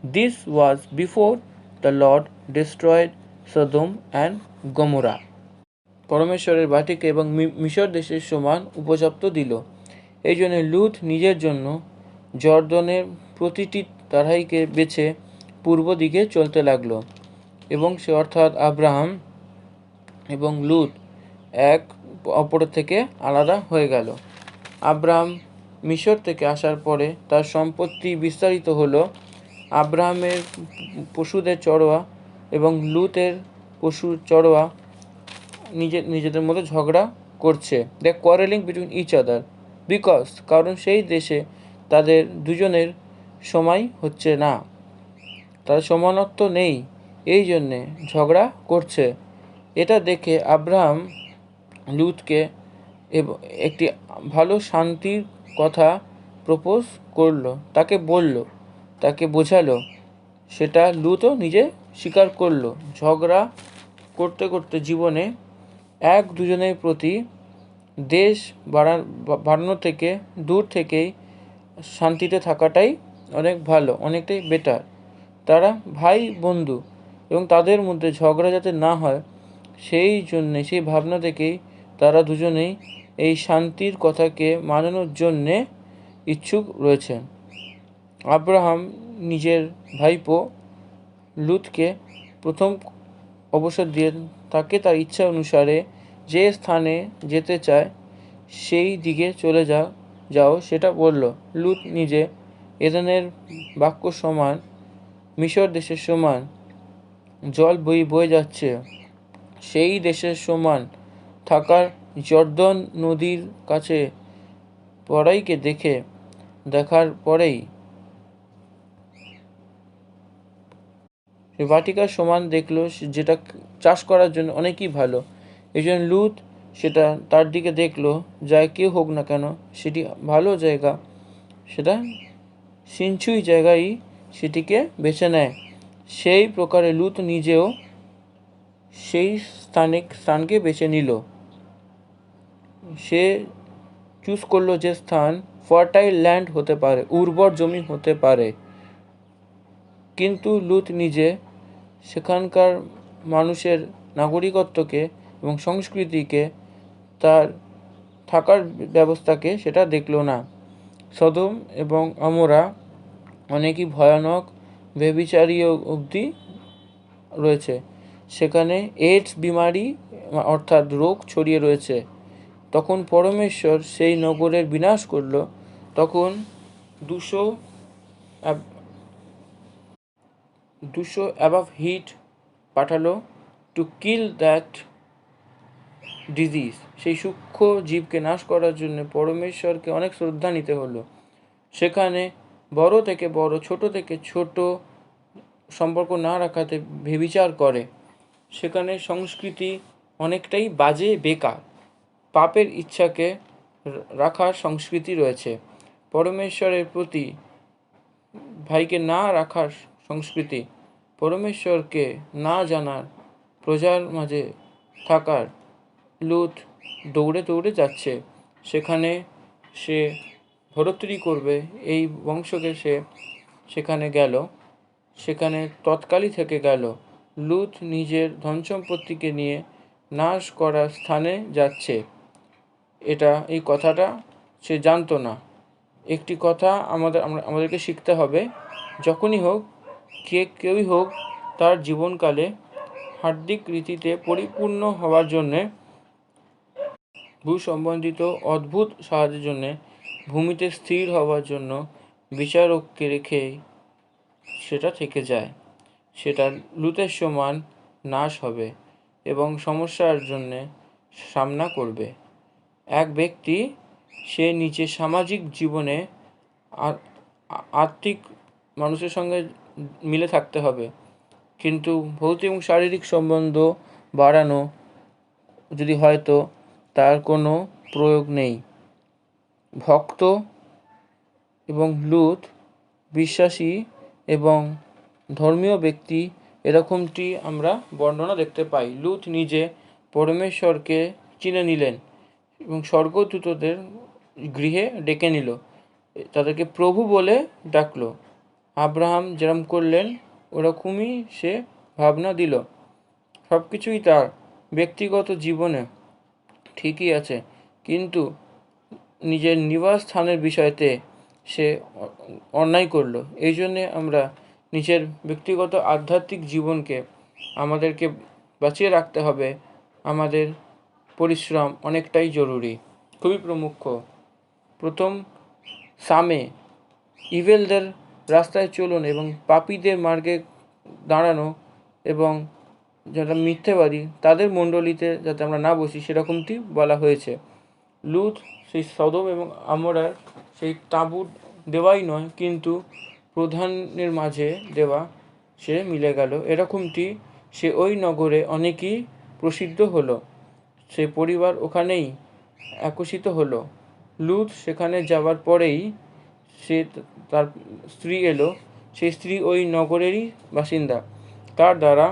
This was before the Lord destroyed Sodom and Gomorrah. পরমেশ্বরের বাটিকে এবং মিশর দেশের সমান উপযুক্ত দিল। এই জন্য লুত নিজের জন্য জর্দনের প্রতিটি তারাইকে বেছে পূর্ব দিকে চলতে লাগলো, এবং সে অর্থাৎ আব্রাহাম এবং লুত এক অপরের থেকে আলাদা হয়ে গেল। আব্রাহাম মিশর থেকে আসার পরে তার সম্পত্তি বিস্তারিত হলো। আব্রাহামের পশুদের চড়োয়া এবং লুতের পশুর চড়োয়া নিজেদের মধ্যে ঝগড়া করছে। They quarreling between each other because, কারণ সেই দেশে তাদের দুজনের সময় হচ্ছে না, তাদের সমানত্ব নেই, এই জন্যে ঝগড়া করছে। এটা দেখে আব্রাহাম লুতকে একটি ভালো শান্তির কথা প্রপোজ করলো, তাকে বলল, তাকে বোঝালো। সেটা লুতও নিজে স্বীকার করলো। ঝগড়া করতে করতে জীবনে এক দুজনের প্রতি দেশ বাড়ানো থেকে দূর থেকেই শান্তিতে থাকাটাই অনেক ভালো, অনেকটাই বেটার। তারা ভাই বন্ধু এবং তাদের মধ্যে ঝগড়া যাতে না হয় সেই জন্যে, সেই ভাবনা থেকেই তারা দুজনেই এই শান্তির কথাকে মানানোর জন্যে ইচ্ছুক রয়েছেন। আব্রাহাম নিজের ভাইপো লুতকে প্রথম অবসর দিয়ে তাকে তার ইচ্ছা অনুসারে যে স্থানে যেতে চায় সেই দিকে চলে যাও সেটা বলল। লুত নিজে এদেনের বাক্য সমান, মিশর দেশের সমান জল বয়ে যাচ্ছে সেই দেশের সমান থাকার জর্দন নদীর কাছে পড়াইকে দেখার পরেই বাটিকার সমান দেখলো, যেটা চাষ করার জন্য অনেকই ভালো। এই জন্য লুত সেটা তার দিকে দেখলো, যাই কেউ হোক না কেন সেটি ভালো জায়গা, সেটা সিঞ্চুই জায়গায় সেটিকে বেছে নেয়। সেই প্রকারে লুত নিজেও সেই স্থানকে বেছে নিল। সে চুজ করলো যে স্থান ফার্টাইল ল্যান্ড হতে পারে, উর্বর জমি হতে পারে। কিন্তু লুত নিজে সেখানকার মানুষের নাগরিকত্বকে এবং সংস্কৃতিকে, তার থাকার ব্যবস্থাকে সেটা দেখলো না। সদম এবং আমরা অনেকই ভয়ানক ব্যভিচারী অবধি রয়েছে। সেখানে এইডস বিমারি অর্থাৎ রোগ ছড়িয়ে রয়েছে। তখন পরমেশ্বর সেই নগরের বিনাশ করল। তখন 200 অ্যাবাভ হিট পাঠালো টু কিল দ্যাট ডিজিজ। সেই সূক্ষ্ম জীবকে নাশ করার জন্য পরমেশ্বরকে অনেক শ্রদ্ধা নিতে হলো। সেখানে বড় থেকে বড়, ছোট থেকে ছোট সম্পর্ক না রাখাতে ব্যভিচার করে। সেখানে সংস্কৃতি অনেকটাই বাজে, বেকার। পাপের ইচ্ছাকে রাখার সংস্কৃতি রয়েছে। পরমেশ্বরের প্রতি ভাইকে না রাখার সংস্কৃতি, পরমেশ্বরকে না জানার, প্রজার মাঝে থাকার। লুত দৌড়ে দৌড়ে যাচ্ছে। সেখানে সে ধরোত্তরি করবে এই বংশকে। সে সেখানে গেল, সেখানে তৎকালই থেকে গেল। লুত নিজের ধন সম্পত্তিকে নিয়ে নাশ করার স্থানে যাচ্ছে। এই কথাটা সে জানতো না। একটি কথা আমাদেরকে শিখতে হবে, যখনই হোক কেউই হোক তার জীবনকালে হার্দিক রীতিতে পরিপূর্ণ হওয়ার জন্যে, ভূ সম্বন্ধিত অদ্ভুত সাহায্যের জন্যে, ভূমিতে স্থির হওয়ার জন্য বিচারককে রেখেই সেটা থেকে যায়। সেটা লুতের সমান নাশ হবে এবং সমস্যার জন্যে সামনা করবে। এক ব্যক্তি সে নিজের সামাজিক জীবনে আর্থিক মানুষের সঙ্গে মিলে থাকতে হবে, কিন্তু ভৌতিক এবং শারীরিক সম্বন্ধ বাড়ানো যদি হয়তো তার কোনো প্রয়োগ নেই। ভক্ত এবং লুত বিশ্বাসী এবং ধর্মীয় ব্যক্তি, এরকমটি আমরা বর্ণনা দেখতে পাই। লুত নিজে পরমেশ্বরকে চিনে নিলেন এবং স্বর্গদূতদের গৃহে ডেকে নিল, তাদেরকে প্রভু বলে ডাকলো। আব্রাহাম যেরকম করলেন ওরকমই সে ভাবনা দিল। সব কিছুই তার ব্যক্তিগত জীবনে ঠিকই আছে, কিন্তু নিজের নিবাস স্থানের বিষয়তে সে অন্যায় করলো। এই জন্যে আমরা নিজের ব্যক্তিগত আধ্যাত্মিক জীবনকে আমাদেরকে বাঁচিয়ে রাখতে হবে। আমাদের পরিশ্রম অনেকটাই জরুরি, খুবই প্রমুখ। প্রথম সামে ইভেলদের রাস্তায় চলুন এবং পাপীদের মার্গে দাঁড়ানো এবং যারা মিথ্যেবাদী তাদের মণ্ডলীতে যাতে আমরা না বসি, সেরকমটি বলা হয়েছে। লুত সেই সদম এবং আমরার সেই তাঁবু দেওয়াই নয়, কিন্তু প্রধানের মাঝে দেওয়া সে মিলে গেল। এরকমটি সে ওই নগরে অনেকই প্রসিদ্ধ হলো। সে পরিবার ওখানেই একত্রিত হলো। লুত সেখানে যাওয়ার পরেই তার স্ত্রী এলো। সেই স্ত্রী ওই নগরেরই বাসিন্দা। তার দ্বারা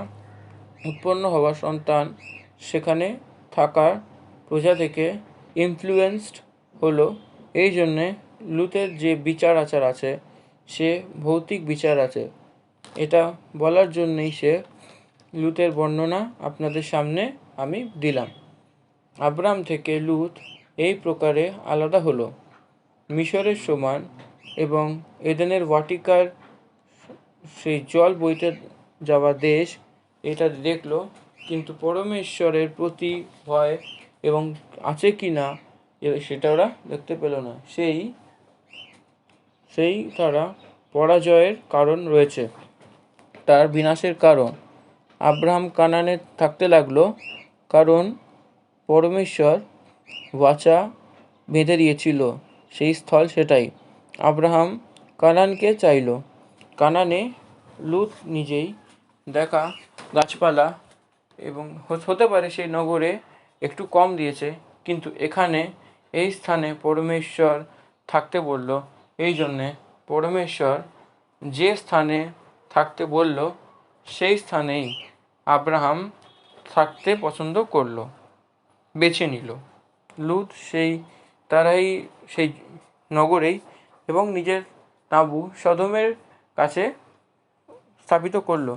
উৎপন্ন হওয়া সন্তান সেখানে থাকা প্রজা থেকে ইনফ্লুয়েন্সড হলো। এই জন্যে লুতের যে বিচার আচার আছে, সে ভৌতিক বিচার আছে। এটা বলার জন্যই সে লুতের বর্ণনা আপনাদের সামনে আমি দিলাম। আব্রাম থেকে লুত এই প্রকারে আলাদা হলো। মিশরের সমান এবং এদেনের বাটিকার সেই জল বইতে যাওয়া দেশ এটা দেখলো, কিন্তু পরমেশ্বরের প্রতি ভয় এবং আছে কি না সেটা ওরা দেখতে পেল না। সেই তারা পরাজয়ের কারণ রয়েছে, তার বিনাশের কারণ। আব্রাহাম কানানে থাকতে লাগলো, কারণ পরমেশ্বর বাচা বেঁধে দিয়েছিল সেই স্থল সেটাই। আব্রাহাম কানানকে চাইল। কানানে লুত নিজেই দেখা গাছপালা এবং হতে পারে সেই নগরে একটু কম দিয়েছে, কিন্তু এখানে এই স্থানে পরমেশ্বর থাকতে বলল। এই জন্যে পরমেশ্বর যে স্থানে থাকতে বলল সেই স্থানেই আব্রাহাম থাকতে পছন্দ করলো, বেছে নিল। লুত সেই নগরেই এবং নিজের তাঁবু সদমের কাছে স্থাপিত করলো।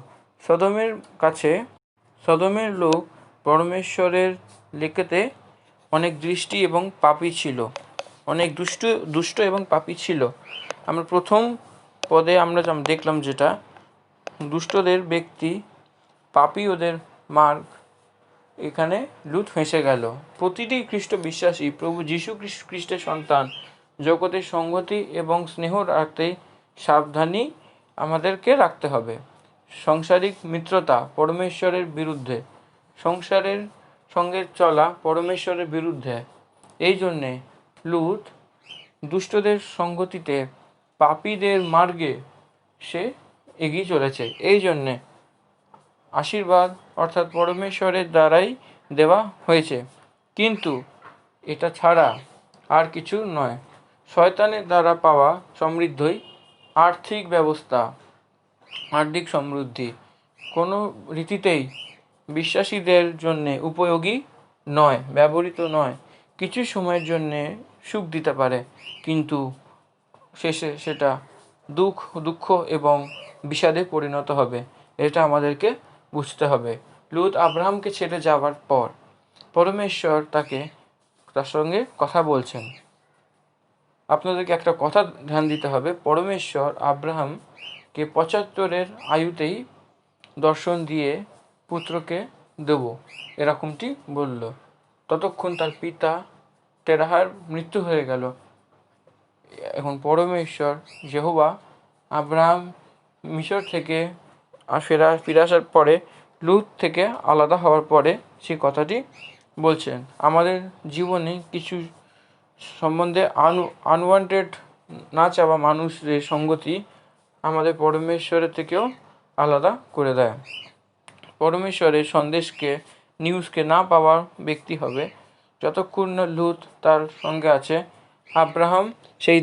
সদমের লোক পরমেশ্বরের লেখেতে অনেক দৃষ্টি এবং পাপী ছিল, অনেক দুষ্ট এবং পাপী ছিল। আমরা প্রথম পদে আমরা দেখলাম যেটা দুষ্টদের ব্যক্তি, পাপী ওদের মার্গ, এখানে লুত ফেঁসে গেল। প্রতিটি খ্রিস্ট বিশ্বাসী প্রভু যীশু খ্রিস্টের সন্তান জগতের সংগতি এবং স্নেহ রাখতে সাবধানী আমাদেরকে রাখতে হবে। সাংসারিক মিত্রতা পরমেশ্বরের বিরুদ্ধে, সংসারের সঙ্গে চলা পরমেশ্বরের বিরুদ্ধে। এই জন্যে লুত দুষ্টদের সঙ্গতিতে পাপীদের মার্গে সে এগিয়ে চলেছে। এই জন্যে আশীর্বাদ অর্থাৎ পরমেশ্বরের দ্বারাই দেওয়া হয়েছে, কিন্তু এটা ছাড়া আর কিছু নয়। শয়তানের দ্বারা পাওয়া সমৃদ্ধই আর্থিক সমৃদ্ধি কোনো রীতিতেই বিশ্বাসীদের জন্য উপযোগী নয়, ব্যবহৃত নয়। কিছু সময়ের জন্যে সুখ দিতে পারে, কিন্তু শেষে সেটা দুঃখ এবং বিষাদে পরিণত হবে। এটা আমাদেরকে বুঝতে হবে। লুত আব্রাহামকে ছেড়ে যাওয়ার পর পরমেশ্বর তার সঙ্গে কথা বলছেন। আপনাদেরকে একটা কথা ধ্যান দিতে হবে, পরমেশ্বর আব্রাহামকে 75 আয়ুতেই দর্শন দিয়ে পুত্রকে দেব এরকমটি বলল। ততক্ষণ তার পিতা তেরাহার মৃত্যু হয়ে গেল। এখন পরমেশ্বর যেহোবা আব্রাহাম মিশর থেকে ফিরে আসার পরে, লুত থেকে আলাদা হওয়ার পরে সেই কথাটি বলছেন। আমাদের জীবনে কিছু সম্বন্ধে আনওয়ান্টেড না চাওয়া মানুষদের সঙ্গতি আমাদের পরমেশ্বরের থেকেও আলাদা করে দেয়। পরমেশ্বরের নিউজকে না পাওয়ার ব্যক্তি হবে যতক্ষণ না লুত তার সঙ্গে আছে। আব্রাহাম সেই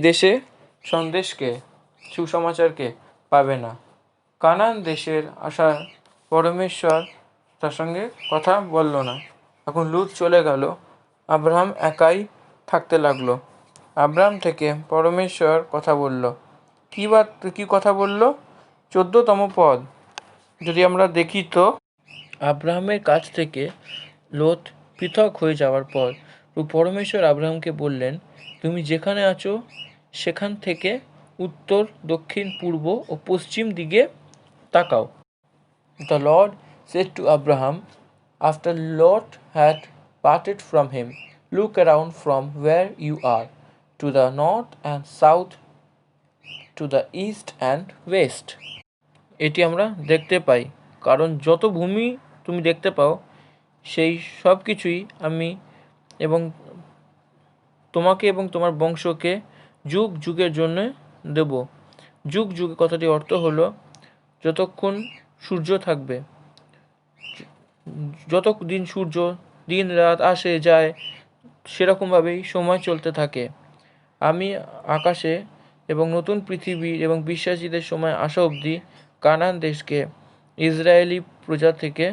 সুসমাচারকে পাবে না। কানান দেশের আশা পরমেশ্বর তার সঙ্গে কথা বলল না। এখন লুত চলে গেল, আব্রাহাম একাই থাকতে লাগলো। আব্রাহাম থেকে পরমেশ্বর কথা বলল। কি কথা বলল? 14তম পদ যদি আমরা দেখি তো, আব্রাহামের কাছ থেকে লোত পৃথক হয়ে যাওয়ার পর পরমেশ্বর আব্রাহামকে বললেন, তুমি যেখানে আছো সেখান থেকে উত্তর, দক্ষিণ, পূর্ব ও পশ্চিম দিকে তাকাও। The Lord said to Abraham, after Lot had parted from him, look around from where you are, to the north and south, to the east and west. এটি আমরা দেখতে পাই, কারণ যত ভূমি তুমি দেখতে পাও সেই সব কিছুই আমি এবং তোমাকে এবং তোমার বংশকে যুগ যুগের জন্য দেব। যুগ যুগ কথাটি অর্থ হলো যতক্ষণ সূর্য থাকবে, যত দিন রাত আসে যায়, সেরকমভাবেই সময় চলতে থাকে। আমি আকাশে এবং নতুন পৃথিবী এবং বিশ্বাসীদের সময় আসা অবধি কানান দেশকে ইসরায়েলি প্রজা থেকে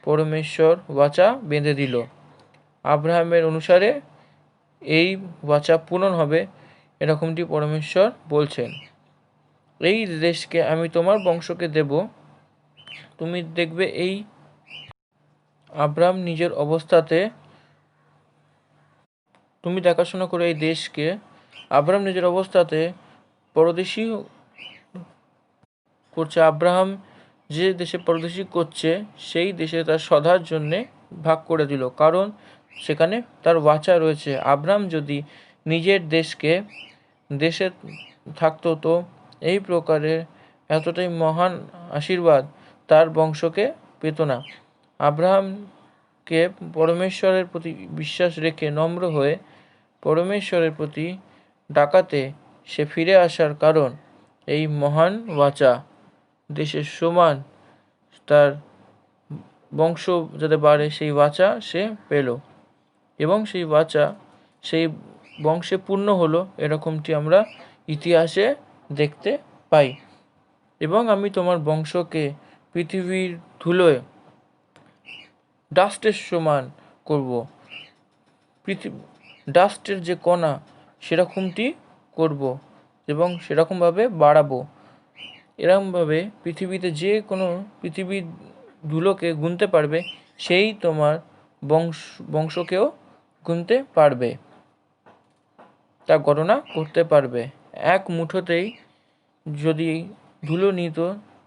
পরমেশ্বর বাচা বেঁধে দিল। আব্রাহামের অনুসারে এই বাচা পূরণ হবে, এরকমটি পরমেশ্বর বলছেন। এই দেশকে আমি তোমার বংশকে দেব। তুমি দেখবে এই আব্রাহাম নিজের অবস্থাতে, তুমি দেখাশোনা করো এই দেশকে। আব্রাহাম নিজের অবস্থাতে পরদেশী করছে। আব্রাহাম যে দেশে পরদেশী করছে সেই দেশে তার সদার জন্যে ভাগ করে দিল, কারণ সেখানে তার বাঁচা রয়েছে। আব্রাহাম যদি নিজের দেশে থাকতো তো এই প্রকারের এতটাই মহান আশীর্বাদ তার বংশকে পেত না। আব্রাহামকে পরমেশ্বরের প্রতি বিশ্বাস রেখে নম্র হয়ে পরমেশ্বরের প্রতি ডাকাতে সে ফিরে আসার কারণ এই মহান বাঁচা দেশের সমান তার বংশ যাতে বাড়ে সেই বাঁচা সে পেল, এবং সেই বাঁচা সেই বংশে পূর্ণ হলো, এরকমটি আমরা ইতিহাসে দেখতে পাই। এবং আমি তোমার বংশকে পৃথিবীর ধুলোয় ডাস্টের সমান করব, ডাস্টের যে কণা সেরকমটি করব এবং সেরকমভাবে বাড়াবো। এরকমভাবে পৃথিবীতে যে কোনো পৃথিবীর ধুলোকে গুনতে পারবে সেই তোমার বংশকেও গুনতে পারবে, তা গণনা করতে পারবে। এক মুঠোতেই যদি ধুলো নিত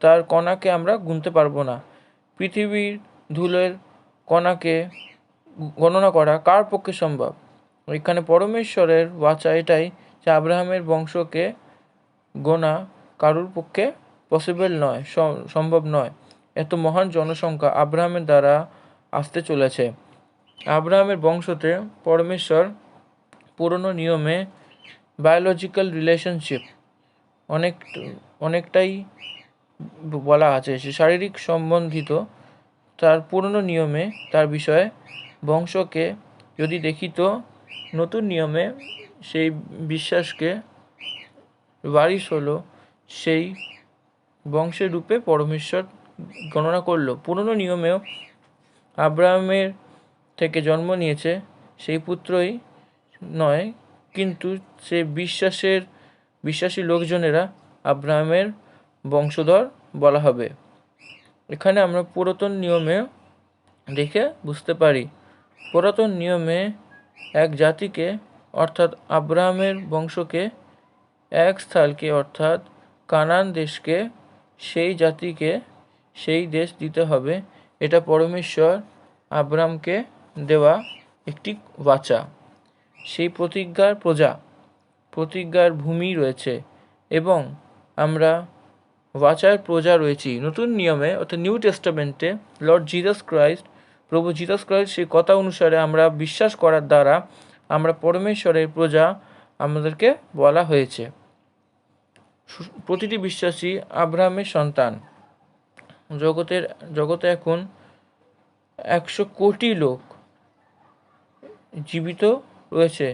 তার কণাকে আমরা গুনতে পারবো না। পৃথিবীর ধুলোর কণাকে গণনা করা কার পক্ষে সম্ভব? এখানে পরমেশ্বরের বাঁচা এটাই যে আব্রাহামের বংশকে গোনা কারুর পক্ষে পসিবল নয়, সম্ভব নয়। এত মহান জনসংখ্যা আব্রাহামের দ্বারা আসতে চলেছে। আব্রাহামের বংশতে পরমেশ্বর পুরনো নিয়মে বায়োলজিক্যাল রিলেশনশিপ অনেকটাই বলা আছে, সে শারীরিক সম্বন্ধিত তার পুরনো নিয়মে তার বিষয়ে বংশকে যদি দেখিত নতুন নিয়মে সেই বিশ্বাসকে বারিশ হলো, সেই বংশের রূপে পরমেশ্বর গণনা করলো। পুরনো নিয়মেও আব্রাহামের থেকে জন্ম নিয়েছে সেই পুত্রই নয়, কিন্তু সে বিশ্বাসী লোকজনেরা আব্রাহামের বংশধর বলা হবে। এখানে আমরা পুরাতন নিয়মে দেখে বুঝতে পারি, পুরাতন নিয়মে এক জাতিকে অর্থাৎ আব্রাহামের বংশকে, এক স্থলকে অর্থাৎ কানান দেশকে, সেই জাতিকে সেই দেশ দিতে হবে। এটা পরমেশ্বর আব্রাহামকে দেওয়া একটি বাচা। সেই প্রতিজ্ঞার ভূমি রয়েছে এবং আমরা বাচার প্রজা রয়েছি। নতুন নিয়মে অর্থাৎ নিউ টেস্টামেন্টে লর্ড জিসাস ক্রাইস্ট, প্রভু জিসাস ক্রাইস্ট, সেই কথা অনুসারে আমরা বিশ্বাস করার দ্বারা আমরা পরমেশ্বরের প্রজা আমাদেরকে বলা হয়েছে। প্রতিটি বিশ্বাসী আব্রাহামের সন্তান। জগতে এখন 100 কোটি লোক জীবিত রয়েছে।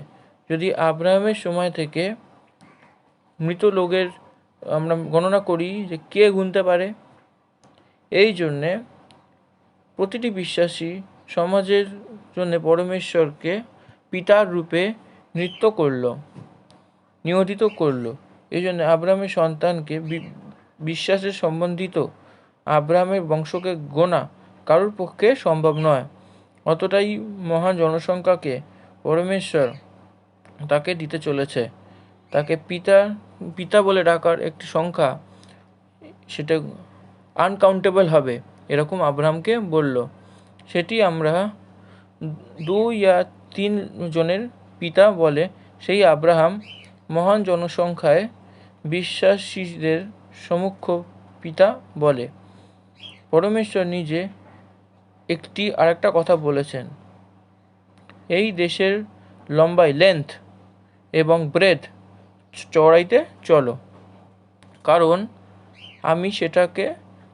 যদি আব্রাহামের সময় থেকে মৃত লোকের আমরা গণনা করি যে কে গুনতে পারে? এই জন্যে প্রতিটি বিশ্বাসী সমাজের জন্য পরমেশ্বরকে পিতার রূপে নিয়োজিত করলো। এই জন্য আব্রাহামের সন্তানকে বিশ্বাসের সম্বন্ধিত আব্রাহামের বংশকে গোনা কারোর পক্ষে সম্ভব নয়। অতটাই মহান জনসংখ্যাকে পরমেশ্বর তাকে দিতে চলেছে। তাকে পিতা বলে ডাকার একটি সংখ্যা, সেটা আনকাউন্টেবল হবে, এরকম আব্রাহামকে বলল। সেটি আমরা 2 বা 3 জনের পিতা বলে সেই আব্রাহাম মহান জনসংখ্যায় বিশ্বাসীদের সমুখ্য পিতা বলে। পরমেশ্বর নিজে আরেকটা কথা বলেছেন, এই দেশের লম্বাই লেন্থ এবং ব্রেথ চড়াইতে চলো, কারণ আমি সেটাকে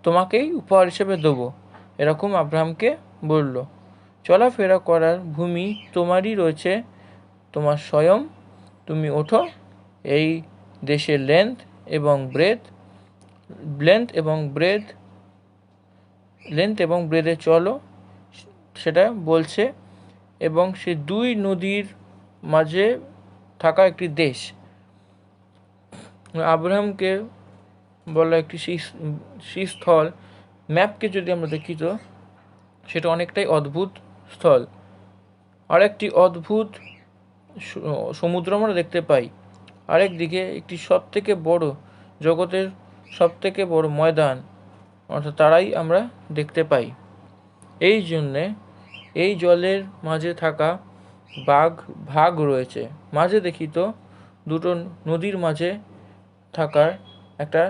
তোমাকেই উপহার হিসেবে দেবো, এরকম আব্রাহামকে বলল। চলাফেরা করার ভূমি তোমারই রয়েছে, তোমার স্বয়ং, তুমি ওঠো এই দেশের লেন্থ এবং ব্রেথে চলো, সেটা বলছে। এবং সে 2 নদীর মাঝে থাকা একটি দেশ আব্রাহামকে বলা একটি সেই স্থল। ম্যাপকে যদি আমরা দেখি তো সেটা অনেকটাই অদ্ভুত স্থল। আরেকটি অদ্ভুত সমুদ্র আমরা দেখতে পাই। আরেকদিকে একটি সবথেকে বড়, জগতের সবথেকে বড় ময়দান অর্থাৎ তারাই আমরা দেখতে পাই। এই জন্যে এই জলের মাঝে থাকা ভাগ রয়েছে। মাঝে দেখি তো দুটো নদীর মাঝে থাকার একটা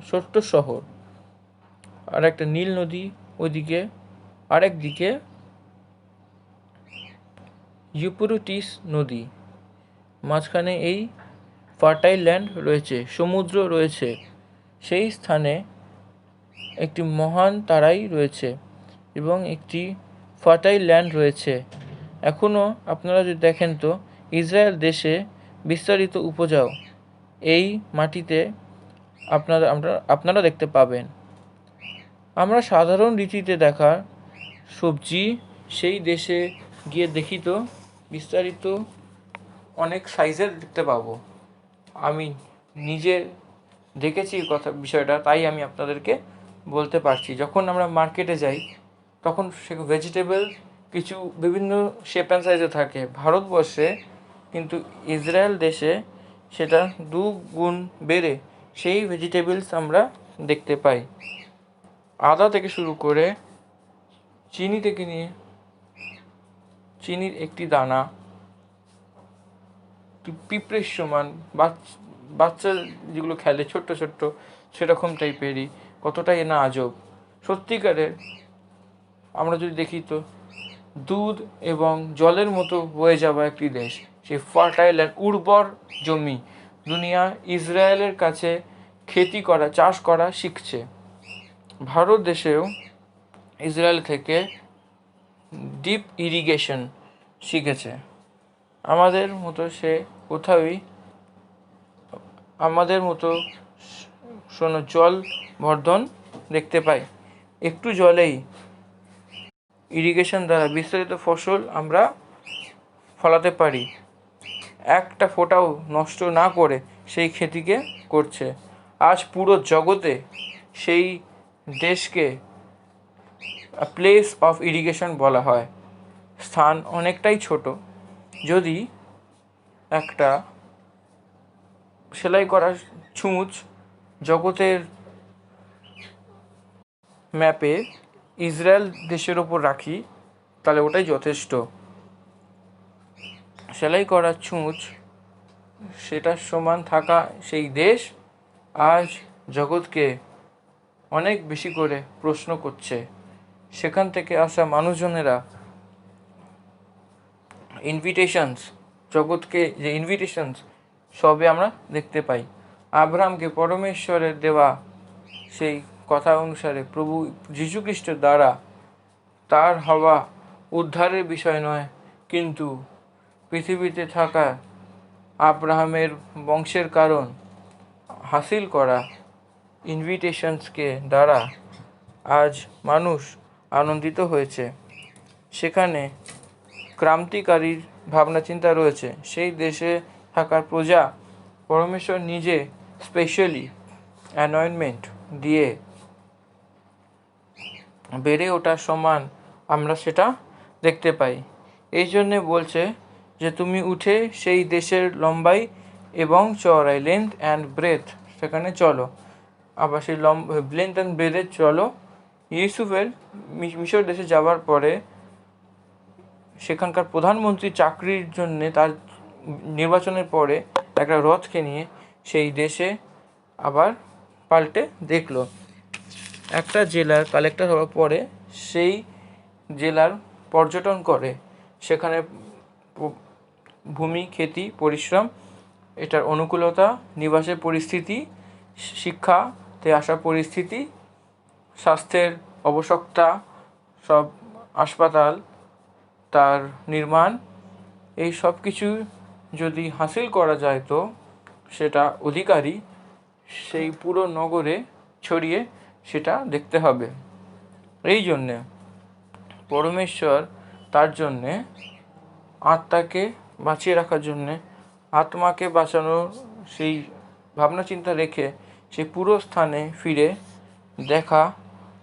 ছোট্ট শহর, আর একটা নীল নদী ওইদিকে, আরেকদিকে ইউফ্রেটিস নদী, মাঝখানে এই ফার্টাইল ল্যান্ড রয়েছে, সমুদ্র রয়েছে। সেই স্থানে একটি মহান তারাই রয়েছে এবং একটি ফার্টাইল ল্যান্ড রয়েছে। এখনও আপনারা যদি দেখেন তো ইসরায়েল দেশে বিস্তারিত উপজাও এই মাটিতে আপনারা দেখতে পাবেন। আমরা সাধারণ রীতিতে দেখা সবজি সেই দেশে গিয়ে দেখি তো বিস্তারিত অনেক সাইজের দেখতে পাবো। আমি নিজে দেখেছি বিষয়টা, তাই আমি আপনাদেরকে বলতে পারছি। যখন আমরা মার্কেটে যাই তখন সে ভেজিটেবল কিছু বিভিন্ন শেপ অ্যান্ড সাইজে থাকে ভারতবর্ষে, কিন্তু ইসরায়েল দেশে সেটা 2 গুণ বেড়ে সেই ভেজিটেবলস আমরা দেখতে পাই। আদা থেকে শুরু করে চিনি থেকে নিয়ে চিনির একটি দানা পিঁপড়ের সমান, বাচ্চা যেগুলো খেলে ছোট্ট ছোট্ট সেরকম টাইপেরই, কতটাই না আজব। সত্যিকারের আমরা যদি দেখি তো দুধ এবং জলের মতো বয়ে যাওয়া একটি দেশ, সেই ফার্টাইল অ্যান্ড উর্বর জমি দুনিয়া ইসরায়েলের কাছে চাষ করা শিখছে। ভারত দেশেও ইসরায়েল থেকে ডিপ ইরিগেশন শিখেছে। আমাদের মতো সে কোথাওই আমাদের মতো জল বর্ধন দেখতে পাই। একটু জলেই ইরিগেশন দ্বারা বিস্তারিত ফসল আমরা ফলাতে পারি, একটা ফোঁটাও নষ্ট না করে সেই খেতিকে করছে। আজ পুরো জগতে সেই দেশকে প্লেস অফ ইরিগেশন বলা হয়। স্থান অনেকটাই ছোট, যদি একটা সেলাই করা ছুঁচ জগতের ম্যাপে ইসরায়েল দেশের ওপর রাখি তাহলে ওটাই যথেষ্ট। সেলাই করা ছুঁচ সেটার সমান থাকা সেই দেশ আজ জগৎকে অনেক বেশি করে প্রশ্ন করছে। সেখান থেকে আসা মানুষজনেরা জগৎকে যে ইনভিটেশনস সবে আমরা দেখতে পাই। আব্রাহামকে পরমেশ্বরের দেওয়া সেই কথা অনুসারে প্রভু যীশুখ্রিস্টের দ্বারা তার হওয়া উদ্ধারের বিষয় নয়, কিন্তু পৃথিবীতে থাকা আব্রাহামের বংশের কারণ হাসিল করা ইনভিটেশনসকে দ্বারা আজ মানুষ আনন্দিত হয়েছে। সেখানে ক্রান্তিকারীর ভাবনা চিন্তা রয়েছে। সেই দেশে থাকার প্রজা পরমেশ্বর নিজে স্পেশালি অ্যানয়েন্টমেন্ট দিয়ে বেড়ে ওঠার সমান আমরা সেটা দেখতে পাই। এই জন্যে বলছে যে তুমি উঠে সেই দেশের লম্বাই এবং চওড়াই, লেন্থ অ্যান্ড ব্রেথ, সেখানে চলো। আবার সেই লেন্থ অ্যান্ড ব্রেথে চলো। ইউসুফের মিশর দেশে যাওয়ার পরে সেখানকার প্রধানমন্ত্রী চাকরির জন্যে তার নির্বাচনের পরে একটা রথকে নিয়ে সেই দেশে আবার পাল্টে দেখলো। একটা জেলার কালেক্টর হওয়ার পরে সেই জেলার পর্যটন করে, সেখানে ভূমি, খেতি, পরিশ্রম, এটার অনুকূলতা, নিবাসের পরিস্থিতি, শিক্ষাতে আসার পরিস্থিতি, স্বাস্থ্যের আবশ্যকতা, সব হাসপাতাল, তার নির্মাণ, এই সব কিছু যদি হাসিল করা যায় তো সেটা অধিকারী সেই পুরো নগরে ছড়িয়ে সেটা দেখতে হবে। এই জন্যে পরমেশ্বর তার জন্যে আত্মাকে বাঁচিয়ে রাখার জন্যে, আত্মাকে বাঁচানোর সেই ভাবনা চিন্তা রেখে সেই পুরো স্থানে ফিরে দেখা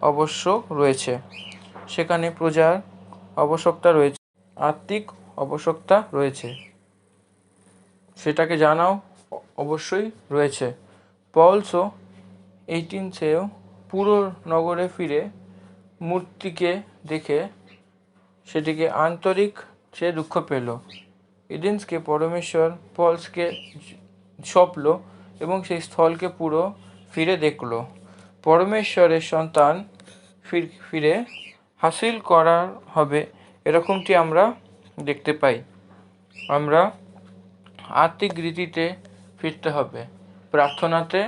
আবশ্যক রয়েছে। সেখানে প্রজার আবশ্যকতা রয়েছে, আর্থিক আবশ্যকতা রয়েছে, সেটাকে জানাও অবশ্যই রয়েছে। পলসও 18 পুরো নগরে ফিরে মূর্তিকে দেখে সেটিকে আন্তরিক সে দুঃখ পেল। এথেন্সকে পরমেশ্বর পলসকে সঁপল এবং সেই স্থলকে পুরো ফিরে দেখল। পরমেশ্বরের সন্তান ফিরে হাসিল করা হবে এরকমটি আমরা দেখতে পাই। আমরা আত্মিক রীতিতে ফিরতে হবে, প্রার্থনাতে,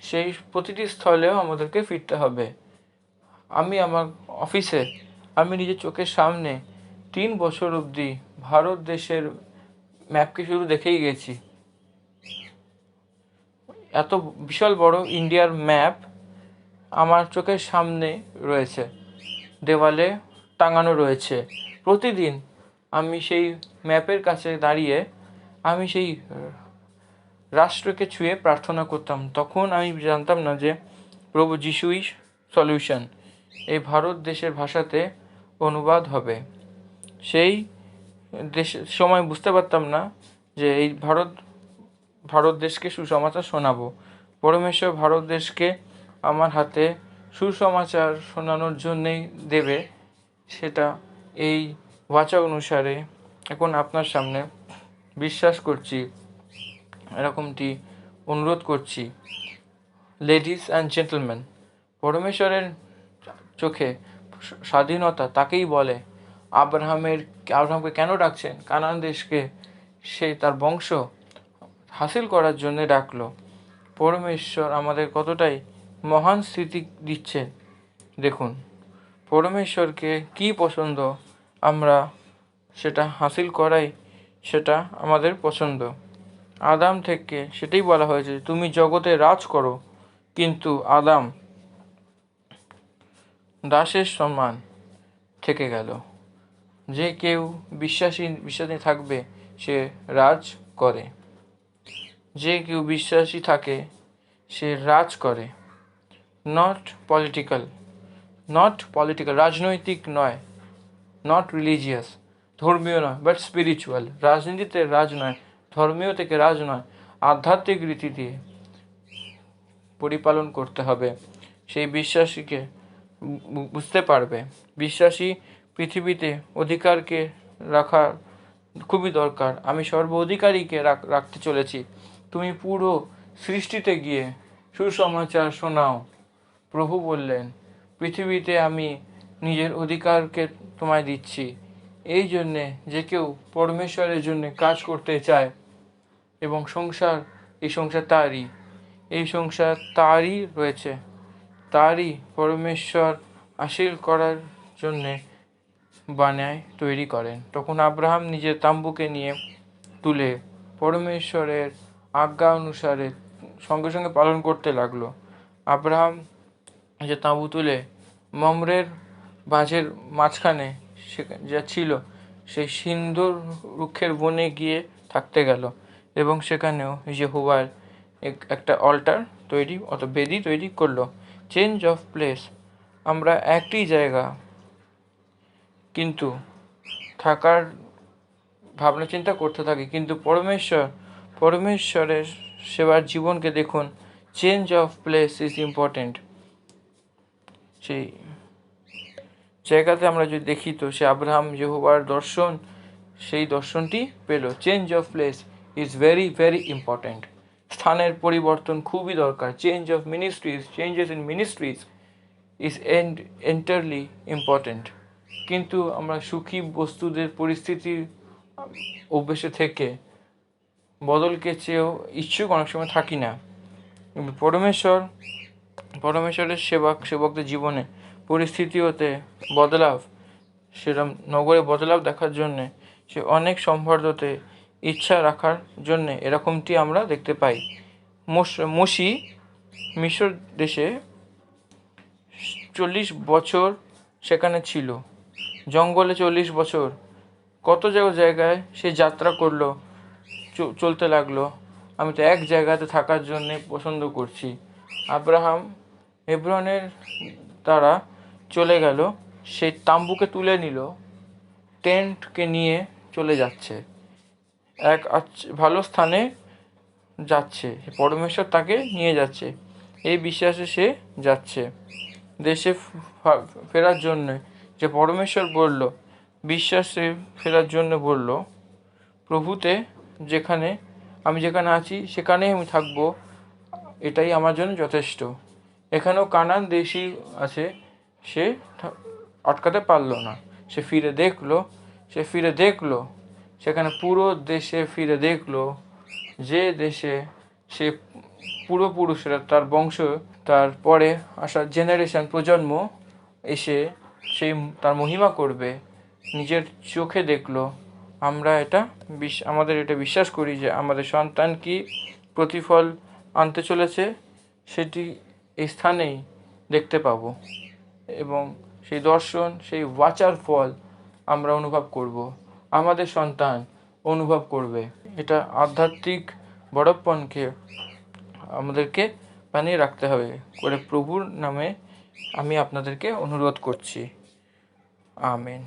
সেই প্রতিটি স্থলেও আমাদেরকে ফিরতে হবে। আমি আমার অফিসে আমি নিজের চোখের সামনে 3 বছর অবধি ভারত দেশের ম্যাপকে শুধু দেখেই গেছি। এত বিশাল বড় ইন্ডিয়ার ম্যাপ আমার চোখের সামনে রয়েছে, দেওয়ালে টাঙানো রয়েছে। প্রতিদিন আমি সেই ম্যাপের কাছে দাঁড়িয়ে আমি সেই রাষ্ট্রকে ছুঁয়ে প্রার্থনা করতাম। তখন আমি জানতাম না যে প্রভু যিশুই সলিউশন, এই ভারত দেশের ভাষাতে অনুবাদ হবে। সেই দেশের সময় বুঝতে পারতাম না যে এই ভারত দেশকে সুসমাচার শোনাবো। পরমেশ্বর ভারত দেশকে আমার হাতে সুসমাচার শোনানোর জন্যেই দেবে, সেটা এই বাচা অনুসারে এখন আপনার সামনে বিশ্বাস করছি, এরকমটি অনুরোধ করছি। লেডিস অ্যান্ড জেন্টলম্যান, পরমেশ্বরের চোখে স্বাধীনতা তাকেই বলে। আব্রাহামকে কেন ডাকছেন? কানান দেশকে সে তার বংশ হাসিল করার জন্য ডাকলো। পরমেশ্বর আমাদের কতটাই মহান স্মৃতি দিচ্ছে দেখুন। পরমেশ্বরকে কি পছন্দ, আমরা সেটা হাসিল করাই সেটা আমাদের পছন্দ। আদাম থেকে সেটাই বলা হয়েছে, তুমি জগতে রাজ করো, কিন্তু আদাম দাসের সমান থেকে গেল। যে কেউ বিশ্বাসী থাকবে সে রাজ করে, যে কেউ বিশ্বাসী থাকে সে রাজ করে। নট পলিটিক্যাল, রাজনৈতিক নয়, নট রিলিজিয়াস, ধর্মীয় নয়, বাট স্পিরিচুয়াল। রাজনীতিতে রাজ নয়, ধর্মীয় থেকে রাজ নয়, আধ্যাত্মিক রীতি দিয়ে পরিপালন করতে হবে। সেই বিশ্বাসীকে বুঝতে পারবে। বিশ্বাসী পৃথিবীতে অধিকারকে রাখা খুবই দরকার। আমি সর্ব অধিকারীকে রাখতে চলেছি। তুমি পুরো সৃষ্টিতে গিয়ে সুসমাচার শোনাও। প্রভু বললেন, পৃথিবীতে আমি নিজের অধিকারকে তোমায় দিচ্ছি। এই জন্যে যে কেউ পরমেশ্বরের জন্য কাজ করতে চায় এবং এই সংসার তারই, এই সংসার তারই রয়েছে, তারই পরমেশ্বর হাসিল করার জন্যে তৈরি করেন। তখন আব্রাহাম নিজের তাম্বুকে নিয়ে তুলে পরমেশ্বরের আজ্ঞা অনুসারে সঙ্গে সঙ্গে পালন করতে লাগলো। আব্রাহাম যে তাঁবু তুলে মমরের বাঁধের মাঝখানে যা ছিল সেই সিন্দুর বৃক্ষের বনে গিয়ে থাকতে গেল এবং সেখানেও যেহোবার একটা অল্টার বেদি তৈরি করলো। চেঞ্জ অফ প্লেস, আমরা একই জায়গা কিন্তু থাকার ভাবনা চিন্তা করতে থাকি, কিন্তু পরমেশ্বরের সেবার জীবনকে দেখুন। Change of place is important. সেই জায়গাতে আমরা যদি দেখি তো সে আব্রাহাম যেহোবার দর্শন, সেই দর্শনটি পেল। Change of place is very very important. স্থানের পরিবর্তন খুবই দরকার। Changes in ministries is entirely important. কিন্তু আমরা সুখী বস্তুদের পরিস্থিতির অভ্যেসে থেকে বদলকে চেয়েও ইচ্ছুক অনেক সময় থাকি না। পরমেশ্বরের সেবকদের জীবনে পরিস্থিতি হতে বদলাভ, সেরকম নগরে বদলাভ দেখার জন্যে সে অনেক সম্ভাব্যতে ইচ্ছা রাখার জন্যে এরকমটি আমরা দেখতে পাই। মোশি মিশর দেশে 40 বছর সেখানে ছিল, জঙ্গলে 40 বছর, কত জায়গায় সে যাত্রা করলো, চলতে লাগলো। আমি তো এক জায়গাতে থাকার জন্যে পছন্দ করছি। আব্রাহাম হেব্রনের দ্বারা চলে গেল সেই তাম্বুকে তুলে নিল, টেন্টকে নিয়ে চলে যাচ্ছে, এক ভালো স্থানে যাচ্ছে, পরমেশ্বর তাকে নিয়ে যাচ্ছে, এই বিশ্বাসে সে যাচ্ছে দেশে ফেরার জন্যে। যে পরমেশ্বর বলল, বিশ্বাসে ফেরার জন্য বলল, প্রভুতে আমি যেখানে আছি সেখানেই আমি থাকবো, এটাই আমার জন্য যথেষ্ট। এখানেও কানান দেশি আছে, সে আটকাতে পারল না। সে ফিরে দেখলো সেখানে পুরো দেশে ফিরে দেখলো যে দেশে সে পূর্বপুরুষরা, তার বংশ, তারপরে আসা জেনারেশন, প্রজন্ম এসে সেই তার মহিমা করবে, নিজের চোখে দেখলো। আমাদের এটা বিশ্বাস করি যে আমাদের সন্তান কি প্রতিফল আনতে চলেছে সেটি এই স্থানেই দেখতে পাবো, এবং সেই দর্শন, সেই বাঁচার ফল আমরা অনুভব করব, আমাদের সন্তান অনুভব করবে। এটা আধ্যাত্মিক বড়প্পনকে আমাদেরকে বানিয়ে রাখতে হবে করে প্রভুর নামে আমি আপনাদেরকে অনুরোধ করছি। আমেন।